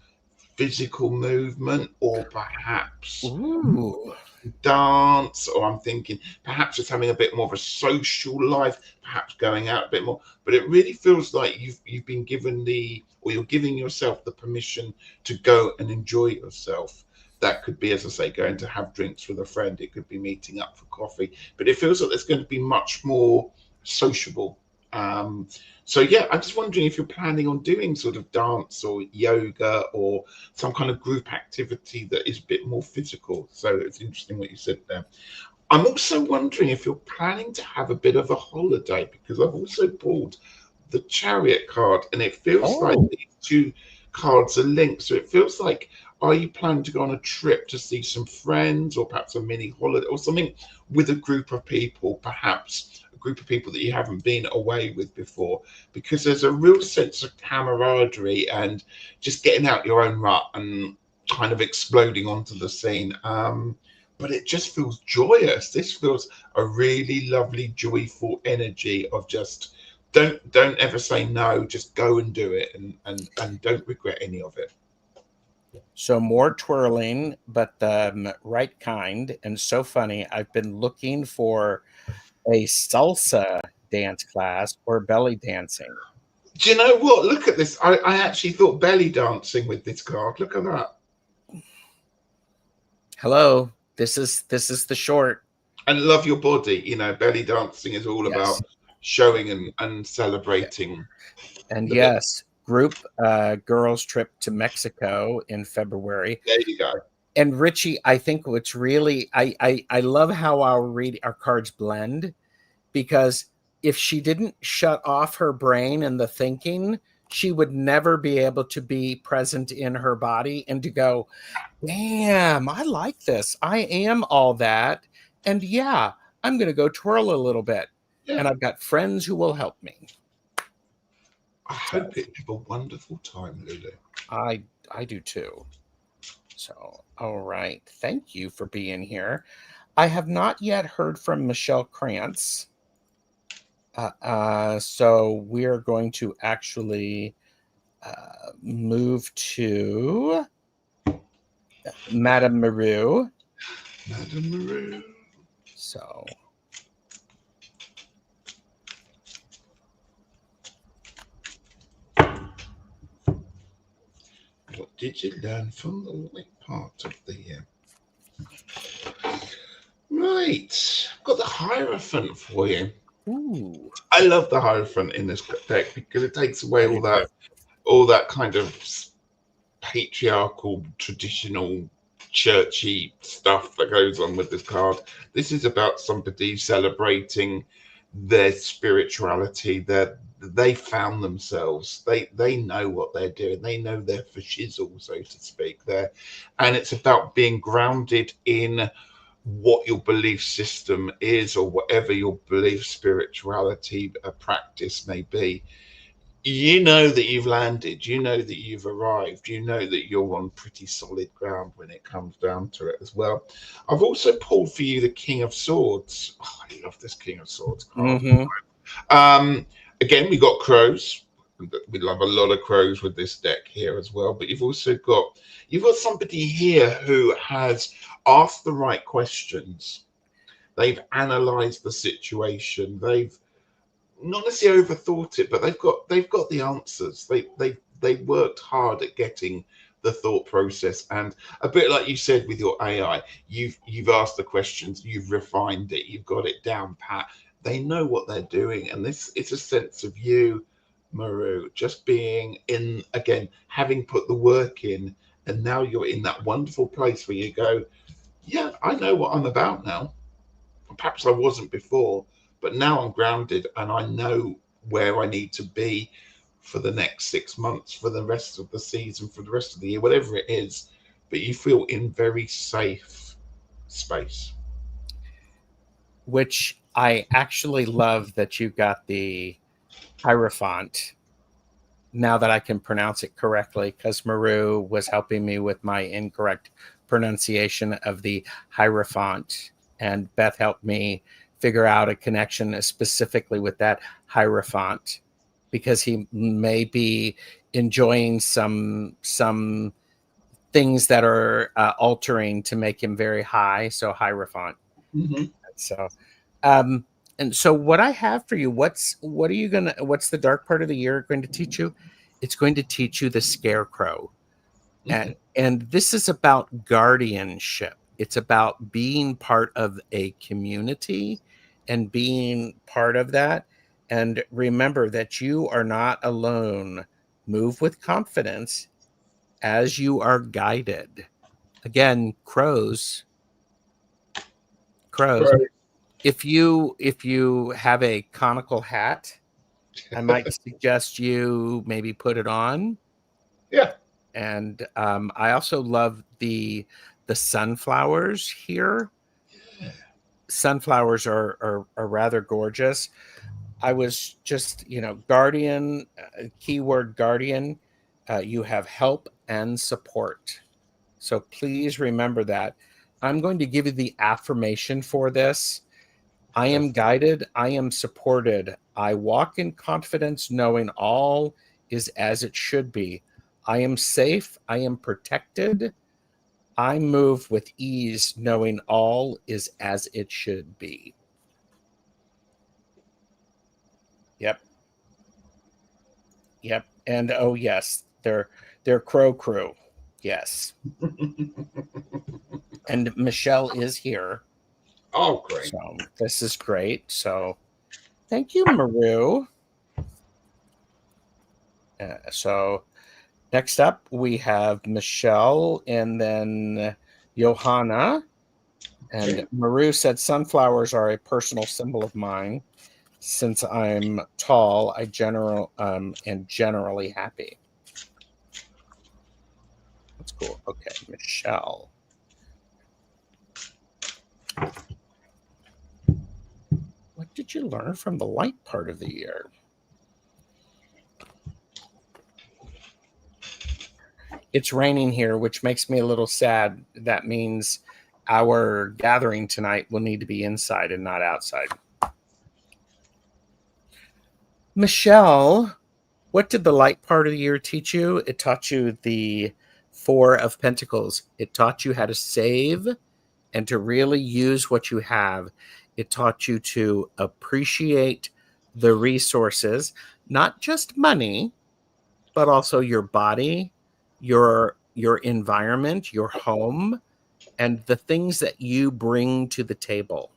physical movement, or perhaps Ooh. dance, or I'm thinking perhaps just having a bit more of a social life, perhaps going out a bit more. But it really feels like you've been given you're giving yourself the permission to go and enjoy yourself. That could be, as I say, going to have drinks with a friend. It could be meeting up for coffee. But it feels like there's going to be much more sociable. So yeah, I'm just wondering if you're planning on doing sort of dance or yoga or some kind of group activity that is a bit more physical. So it's interesting what you said there. I'm also wondering if you're planning to have a bit of a holiday, because I've also pulled the Chariot card, and it feels like these two cards are linked. So it feels like, are you planning to go on a trip to see some friends, or perhaps a mini holiday or something with a group of people, perhaps a group of people that you haven't been away with before? Because there's a real sense of camaraderie and just getting out your own rut and kind of exploding onto the scene. But it just feels joyous. This feels a really lovely, joyful energy of just don't ever say no. Just go and do it, and don't regret any of it. So more twirling, but the right kind. And so funny, I've been looking for a salsa dance class or belly dancing. Do you know what? Look at this. I actually thought belly dancing with this card. Look at that. Hello, this is the short. And love your body. Belly dancing is all Yes. about showing and celebrating. And yes, group girls trip to Mexico in February. There you go. And Ritchie, I think what's really I love how our cards blend, because if she didn't shut off her brain and the thinking, she would never be able to be present in her body and to go, damn, I like this. I am all that. And yeah, I'm going to go twirl a little bit. Yeah. And I've got friends who will help me. I hope you have a wonderful time, Lulu. I do too. So, all right. Thank you for being here. I have not yet heard from Michelle Krantz. So we're going to actually move to Madame Maru. Madame Maru. So what did you learn from the late part of the year? Right, I've got the Hierophant for you. ooh. I love the Hierophant in this deck because it takes away all that kind of patriarchal, traditional, churchy stuff that goes on with this card. This is about somebody celebrating their spirituality. They found themselves. They know what they're doing. They know they're for shizzle, so to speak. There, and it's about being grounded in what your belief system is, or whatever your belief spirituality practice may be. you know that you've landed, you know that you've arrived, you know that you're on pretty solid ground when it comes down to it as well. I've also pulled for you the King of Swords. Oh, I love this King of Swords card. Mm-hmm. Again, we got crows. We love a lot of crows with this deck here as well. But you've got somebody here who has asked the right questions. They've analysed the situation. They've not necessarily overthought it, but they've got the answers. They worked hard at getting the thought process, and a bit like you said with your AI, you've asked the questions, you've refined it, you've got it down pat. They know what they're doing, and this it's a sense of you, Maru, just being in again, having put the work in, and now you're in that wonderful place where you go, yeah, I know what I'm about now. Perhaps I wasn't before, but now I'm grounded and I know where I need to be for the next 6 months, for the rest of the season, for the rest of the year, whatever it is. But you feel in very safe space. Which I actually love that you got the Hierophant now that I can pronounce it correctly, because Maru was helping me with my incorrect pronunciation of the Hierophant, and Beth helped me figure out a connection specifically with that Hierophant, because he may be enjoying some things that are altering to make him very high, so Hierophant. Mm-hmm. So and so what I have for you, what's the dark part of the year going to teach you? It's going to teach you the Scarecrow. Mm-hmm. And this is about guardianship. It's about being part of a community and being part of that. And remember that you are not alone. Move with confidence as you are guided. Again, crows. Right. If you have a conical hat, I might suggest you maybe put it on. Yeah. And I also love the sunflowers here. Sunflowers are rather gorgeous. I was just, guardian, keyword guardian. You have help and support. So please remember that. I'm going to give you the affirmation for this. I am guided. I am supported. I walk in confidence, knowing all is as it should be. I am safe. I am protected. I move with ease, knowing all is as it should be. Yep. Yep. And oh yes, they're crow crew. Yes. And Michelle is here. Oh, great. So this is great. So thank you, Maru. So next up, we have Michelle and then Johanna. And Maru said, sunflowers are a personal symbol of mine. Since I'm tall, I am generally happy. That's cool. Okay, Michelle. What did you learn from the light part of the year? It's raining here, which makes me a little sad. That means our gathering tonight will need to be inside and not outside. Michelle, what did the light part of the year teach you? It taught you the Four of Pentacles. It taught you how to save and to really use what you have. It taught you to appreciate the resources, not just money, but also your body, your environment, your home, and the things that you bring to the table.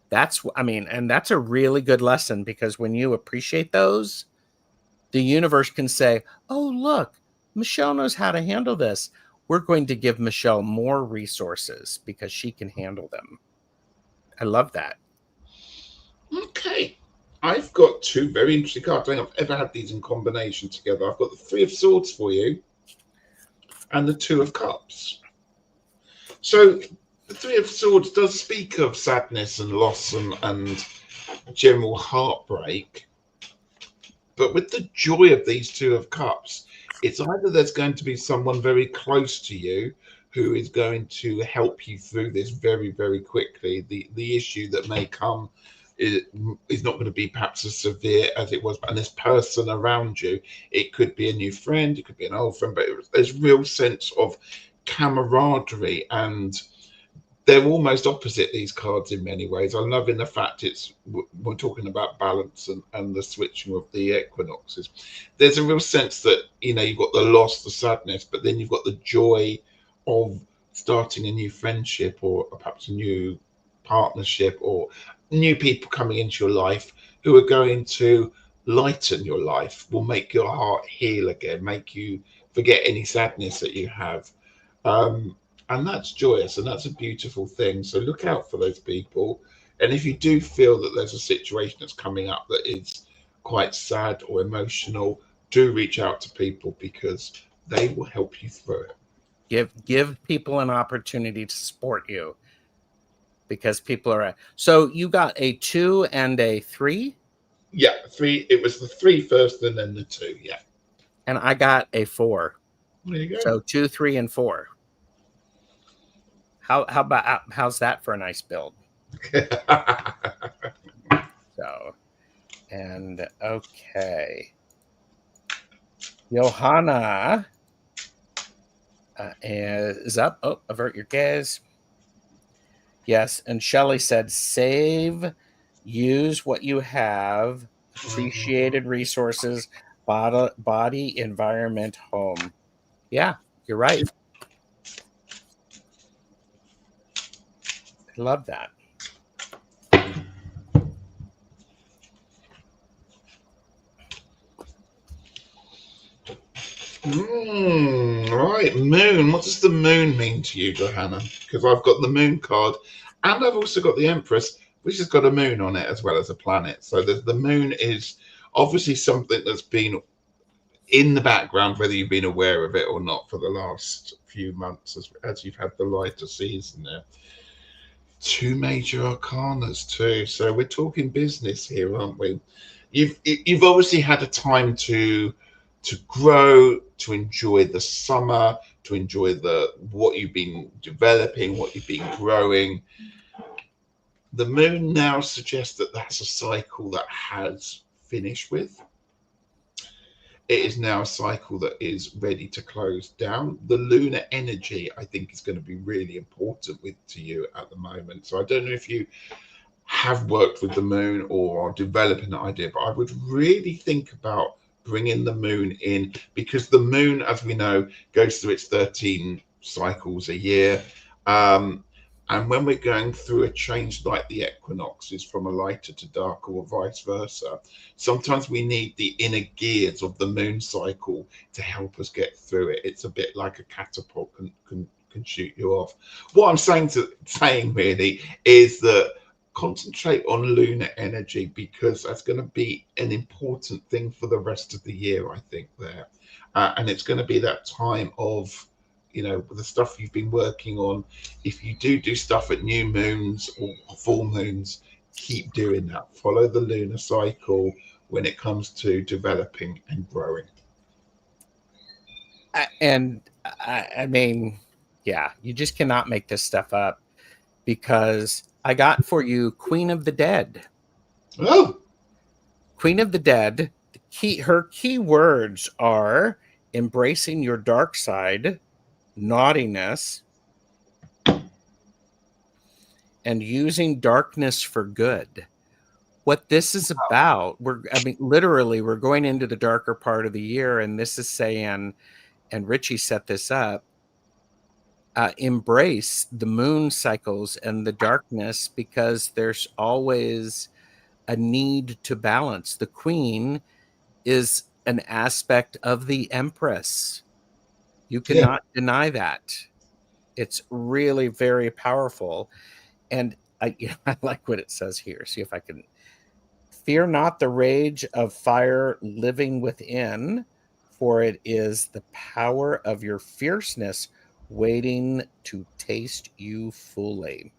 That's a really good lesson, because when you appreciate those, the universe can say, oh, look, Michelle knows how to handle this. We're going to give Michelle more resources because she can handle them. I love that. Okay. I've got two very interesting cards. I don't think I've ever had these in combination together. I've got the Three of Swords for you and the Two of Cups. So the Three of Swords does speak of sadness and loss and general heartbreak. But with the joy of these Two of Cups, it's either there's going to be someone very close to you who is going to help you through this very, very quickly. The issue that may come is, is not going to be perhaps as severe as it was. And this person around you, it could be a new friend, it could be an old friend, but there's real sense of camaraderie, and they're almost opposite, these cards, in many ways. I'm loving the fact we're talking about balance and the switching of the equinoxes. There's a real sense that, you know, you've got the loss, the sadness, but then you've got the joy of starting a new friendship, or perhaps a new partnership, or new people coming into your life who are going to lighten your life, will make your heart heal again, make you forget any sadness that you have. And that's joyous, and that's a beautiful thing. So look out for those people. And if you do feel that there's a situation that's coming up that is quite sad or emotional, do reach out to people, because they will help you through it. Give people an opportunity to support you, because people are. So you got a 2 and a 3? Yeah, 3. It was the 3 first, and then the 2. Yeah. And I got a 4. There you go. So 2, 3, and 4. How's that for a nice build? So, and okay, Johanna is up. Oh, avert your gaze. Yes, and Shelley said, save, use what you have, appreciated resources, body, environment, home. Yeah, you're right. I love that. Right, moon. What does the moon mean to you, Johanna? Because I've got the moon card, and I've also got the Empress, which has got a moon on it as well as a planet. So the moon is obviously something that's been in the background, whether you've been aware of it or not, for the last few months, as you've had the lighter season there. 2 major arcanas too. So we're talking business here, aren't we? You've obviously had a time to grow, to enjoy the summer, to enjoy what you've been developing, what you've been growing. The moon now suggests that that's a cycle that has finished with. It is now a cycle that is ready to close down. The lunar energy, I think, is going to be really important to you at the moment. So I don't know if you have worked with the moon or are developing that idea, but I would really think about bringing the moon in, because the moon, as we know, goes through its 13 cycles a year. And when we're going through a change like the equinoxes, from a lighter to darker or vice versa, sometimes we need the inner gears of the moon cycle to help us get through it. It's a bit like a catapult can shoot you off. What I'm saying really is that concentrate on lunar energy, because that's going to be an important thing for the rest of the year, I think, there. And it's going to be that time of, you know, the stuff you've been working on. If you do stuff at new moons or full moons, keep doing that. Follow the lunar cycle when it comes to developing and growing. I mean, yeah, you just cannot make this stuff up, because I got for you Queen of the Dead. Oh, Queen of the Dead. Her key words are embracing your dark side, naughtiness, and using darkness for good. What this is about, literally, we're going into the darker part of the year, and this is saying, and Ritchie set this up, embrace the moon cycles and the darkness, because there's always a need to balance. The Queen is an aspect of the Empress. You cannot deny that. It's really very powerful. And I like what it says here. See if I can. Fear not the rage of fire living within, for it is the power of your fierceness waiting to taste you fully.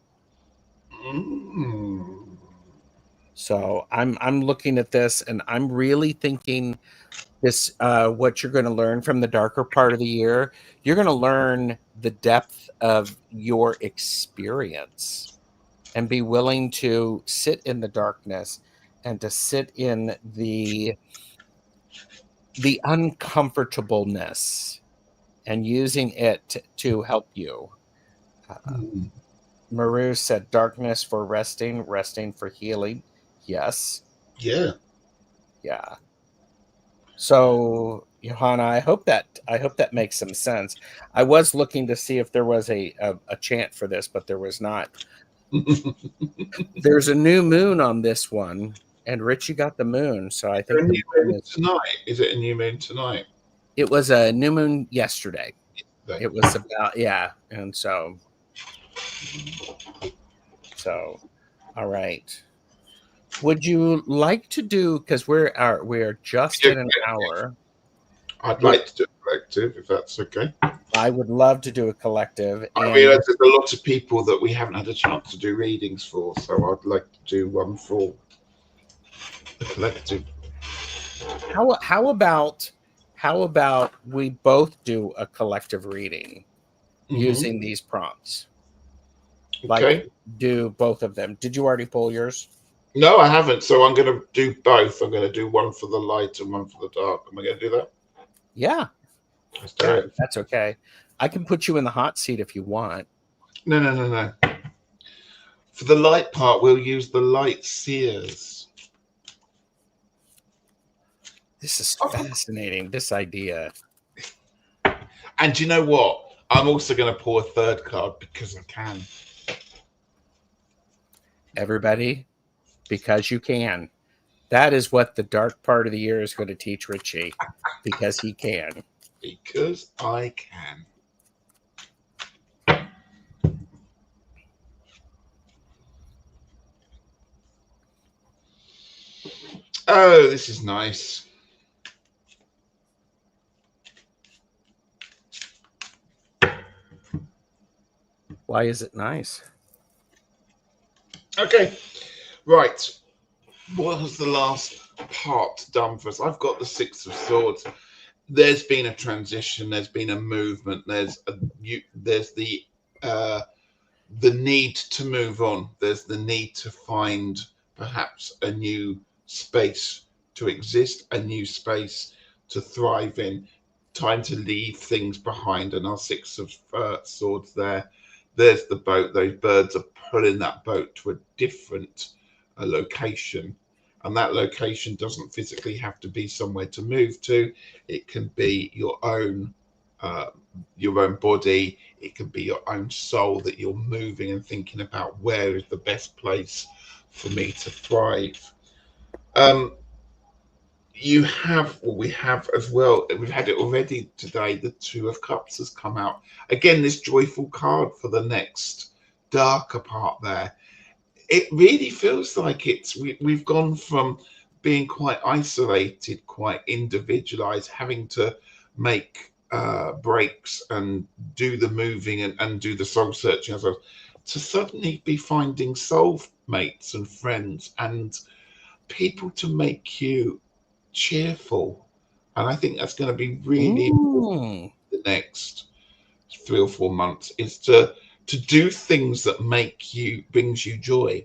So I'm looking at this and I'm really thinking this what you're going to learn from the darker part of the year. You're going to learn the depth of your experience and be willing to sit in the darkness and to sit in the uncomfortableness and using it to help you. Mm. Maru said darkness for resting, resting for healing. Yes. Yeah. Yeah. So, Johanna, I hope that makes some sense. I was looking to see if there was a chant for this, but there was not. There's a new moon on this one, and Ritchie got the moon, so I A think the new moon moon is. tonight. Is it a new moon tonight? It was a new moon yesterday. No. It was about and so all right. Would you like to do, because we're just Yeah, in an hour. I'd Would like to do a collective if that's okay. I would love to do a collective, I and realise there's a lot of people that we haven't had a chance to do readings for, so I'd like to do one for the collective. how about we both do a collective reading Mm-hmm. using these prompts? Like, Okay. do both of them. Did you already pull yours? No, I haven't. So I'm going to do both. I'm going to do one for the light and one for the dark. Am I going to do that? Yeah. Let's do Yeah, it. that's okay. I can put you in the hot seat if you want. No, no, no, no. For the light part, we'll use the light seers. This is fascinating, this idea. And you know what? I'm also going to pull a third card because I can. Everybody, because you can. That is what the dark part of the year is going to teach Ritchie, because he can. Because I can. Oh, this is nice. Why is it nice? Okay, right. What has the last part done for us? I've got the Six of Swords. There's been a transition. There's been a movement. There's the need to move on. There's the need to find perhaps a new space to exist, a new space to thrive in. Time to leave things behind. And our Six of Swords there. There's the boat. Those birds are pulling that boat to a different location. And that location doesn't physically have to be somewhere to move to. It can be your own body. It can be your own soul that you're moving and thinking about where is the best place for me to thrive. We have as well, we've had it already today, the Two of Cups has come out. Again, this joyful card for the next darker part there. It really feels like we've gone from being quite isolated, quite individualized, having to make breaks and do the moving and do the soul searching as well, to suddenly be finding soul mates and friends and people to make you cheerful. And I think that's going to be really important the next 3 or 4 months, is to do things that brings you joy.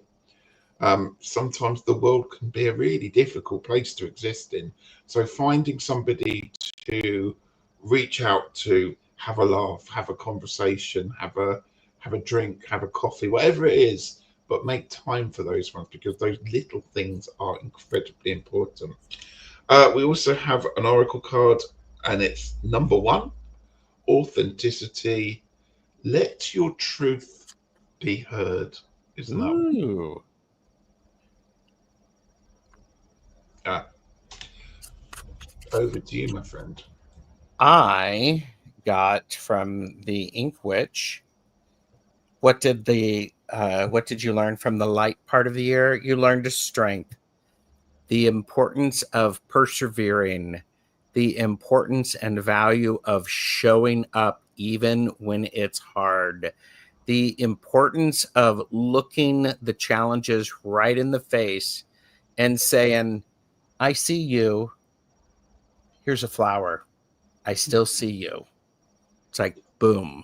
Sometimes the world can be a really difficult place to exist in. So finding somebody to reach out to, have a laugh, have a conversation, have a drink, have a coffee, whatever it is, but make time for those ones, because those little things are incredibly important. We also have an oracle card, and it's number 1, authenticity. Let your truth be heard. Isn't that? Ooh. Over to you, my friend. I got from the Ink Witch. What did you learn from the light part of the year? You learned strength, the importance of persevering, the importance and value of showing up even when it's hard, the importance of looking the challenges right in the face and saying, I see you. Here's a flower. I still see you. It's like, boom.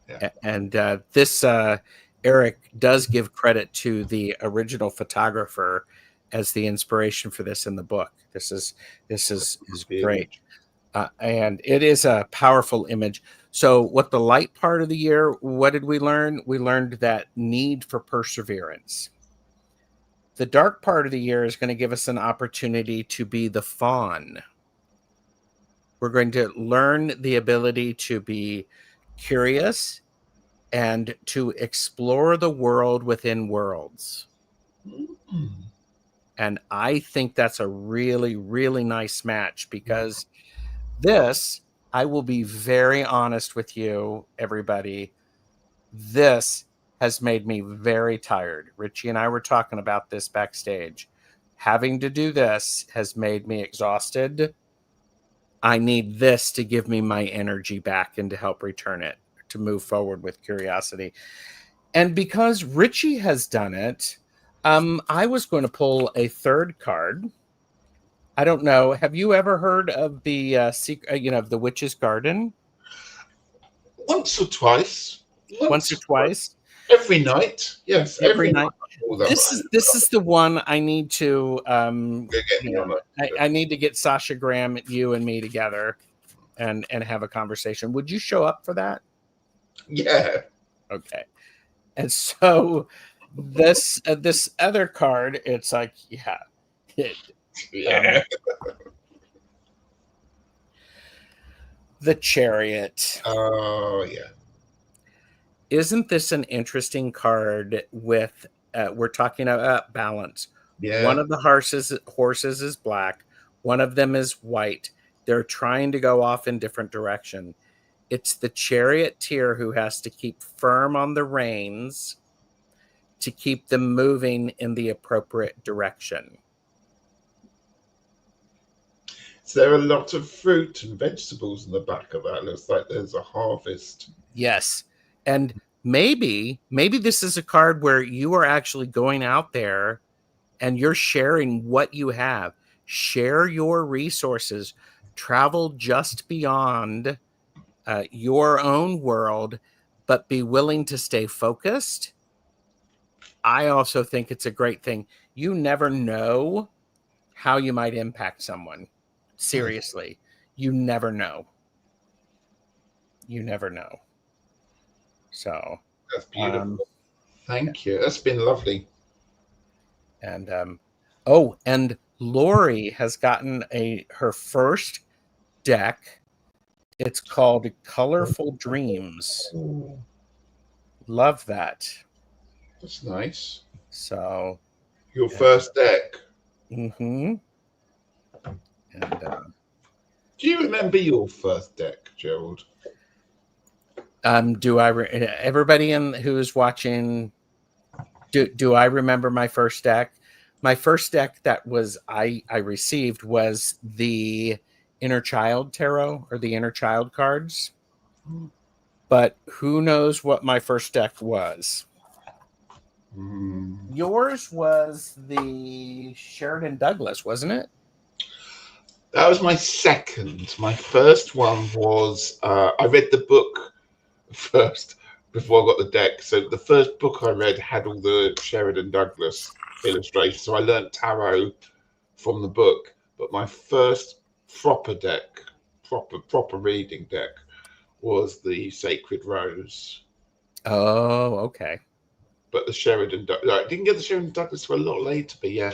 Yeah. And this Eric does give credit to the original photographer as the inspiration for this in the book. This is The great, image. and it is a powerful image. So, what the light part of the year? What did we learn? We learned that need for perseverance. The dark part of the year is going to give us an opportunity to be the fawn. We're going to learn the ability to be curious and to explore the world within worlds. Mm. And I think that's a really, really nice match, because this, I will be very honest with you, everybody, this has made me very tired. Ritchie and I were talking about this backstage. Having to do this has made me exhausted. I need this to give me my energy back and to help return it, to move forward with curiosity. And because Ritchie has done it, I was going to pull a third card. I don't know. Have you ever heard of the secret, of the Witch's Garden? Once or twice. Once or twice? Every night. Yes, Every every night. night. This is the one I need to I need to get Sasha Graham, you and me together and have a conversation. Would you show up for that? Yeah. Okay. And so this other card, it's like, Yeah. The Chariot. Oh, yeah. Isn't this an interesting card with we're talking about balance. Yeah. One of the horses is black, one of them is white. They're trying to go off in different direction. It's the charioteer who has to keep firm on the reins to keep them moving in the appropriate direction. Is there a lot of fruit and vegetables in the back of that? Looks like there's a harvest. Yes. And maybe this is a card where you are actually going out there and you're sharing what you have. Share your resources. Travel just beyond your own world, but be willing to stay focused. I also think it's a great thing. You never know how you might impact someone. Seriously, you never know. You never know. So That's beautiful. Thank you. That's been lovely. And and Lori has gotten her first deck. It's called Colorful Dreams. Ooh, Love that. that's nice. So Your first deck. Mm-hmm. And do you remember your first deck, Gerald? Do I? Everybody who is watching, do I remember my first deck? My first deck that was I received was the Inner Child Tarot, or the Inner Child cards. But who knows what my first deck was? Yours was the Sheridan Douglas, wasn't it? That was my second. My first one was I read the book first before I got the deck. So the first book I read had all the Sheridan Douglas illustrations. So I learned tarot from the book. But my first proper deck, proper reading deck, was the Sacred Rose. Oh, okay. But the Sheridan, I didn't get the Sheridan Douglas for a lot later. But yeah,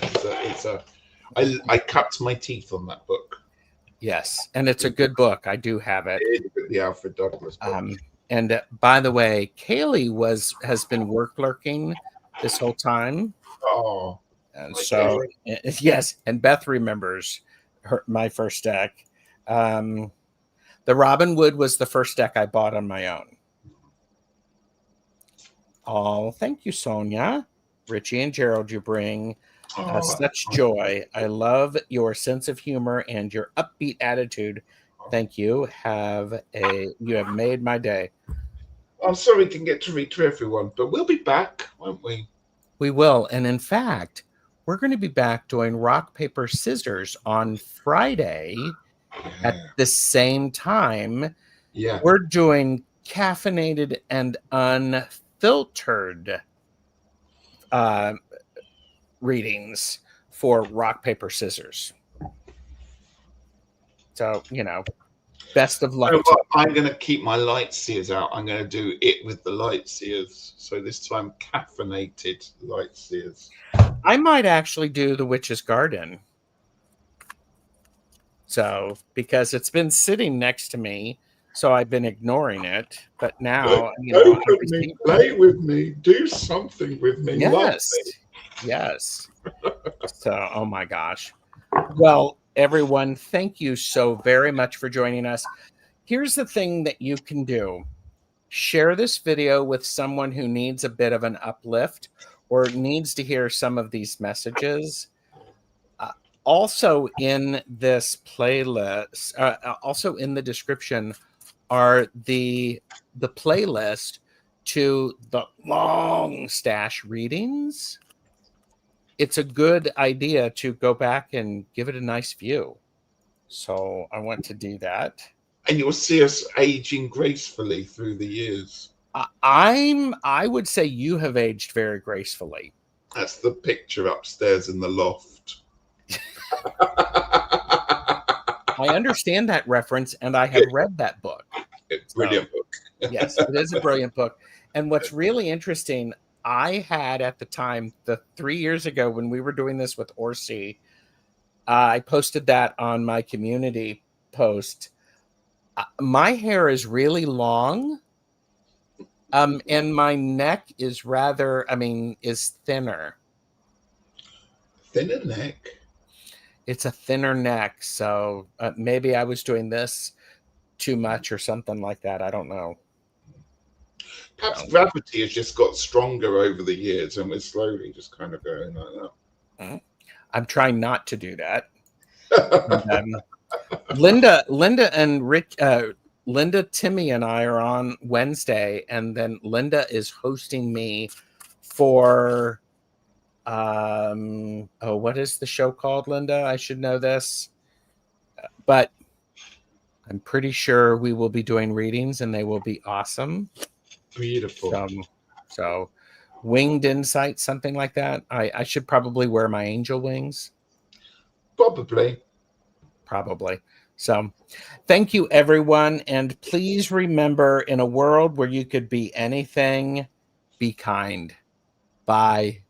I cut my teeth on that book. Yes, and it's a good book. I do have it. The Alfred Douglas book. And by the way, Kaylee has been work lurking this whole time. Oh, and so yes, and Beth remembers my first deck. The Robin Wood was the first deck I bought on my own. Oh, thank you, Sonia. Ritchie and Gerald, you bring such joy. I love your sense of humor and your upbeat attitude. Thank you. You have made my day. I'm sorry we didn't get to read to everyone, but we'll be back, won't we? We will. And in fact, we're going to be back doing rock, paper, scissors on Friday at the same time. Yeah. We're doing caffeinated and unfiltered readings for rock, paper, scissors. So, best of luck. I'm going to keep my light seers out. I'm going to do it with the light seers. So this time, caffeinated light seers. I might actually do the Witch's Garden. So, because it's been sitting next to me, so I've been ignoring it. But now, play with me, do something with me. Yes. So, oh my gosh. Well, everyone, thank you so very much for joining us. Here's the thing that you can do. Share this video with someone who needs a bit of an uplift or needs to hear some of these messages. Also in this playlist, also in the description are the playlist to the LongStache readings. It's a good idea to go back and give it a nice view. So I want to do that. And you'll see us aging gracefully through the years. I would say you have aged very gracefully. That's the picture upstairs in the loft. I understand that reference, and I have read that book. It's a brilliant book. Yes, it is a brilliant book. And what's really interesting, I had at the time, 3 years ago when we were doing this with Orsi, I posted that on my community post. My hair is really long, and my neck is is thinner. Thinner neck? It's a thinner neck, so maybe I was doing this too much or something like that. I don't know. Perhaps gravity has just got stronger over the years, and we're slowly just kind of going like that. I'm trying not to do that. Linda and Rick, Linda, Timmy, and I are on Wednesday, and then Linda is hosting me for what is the show called, Linda? I should know this, but I'm pretty sure we will be doing readings, and they will be awesome. Beautiful. So winged insight, something like that. I should probably wear my angel wings. Probably. So thank you, everyone. And please remember, in a world where you could be anything, be kind. Bye.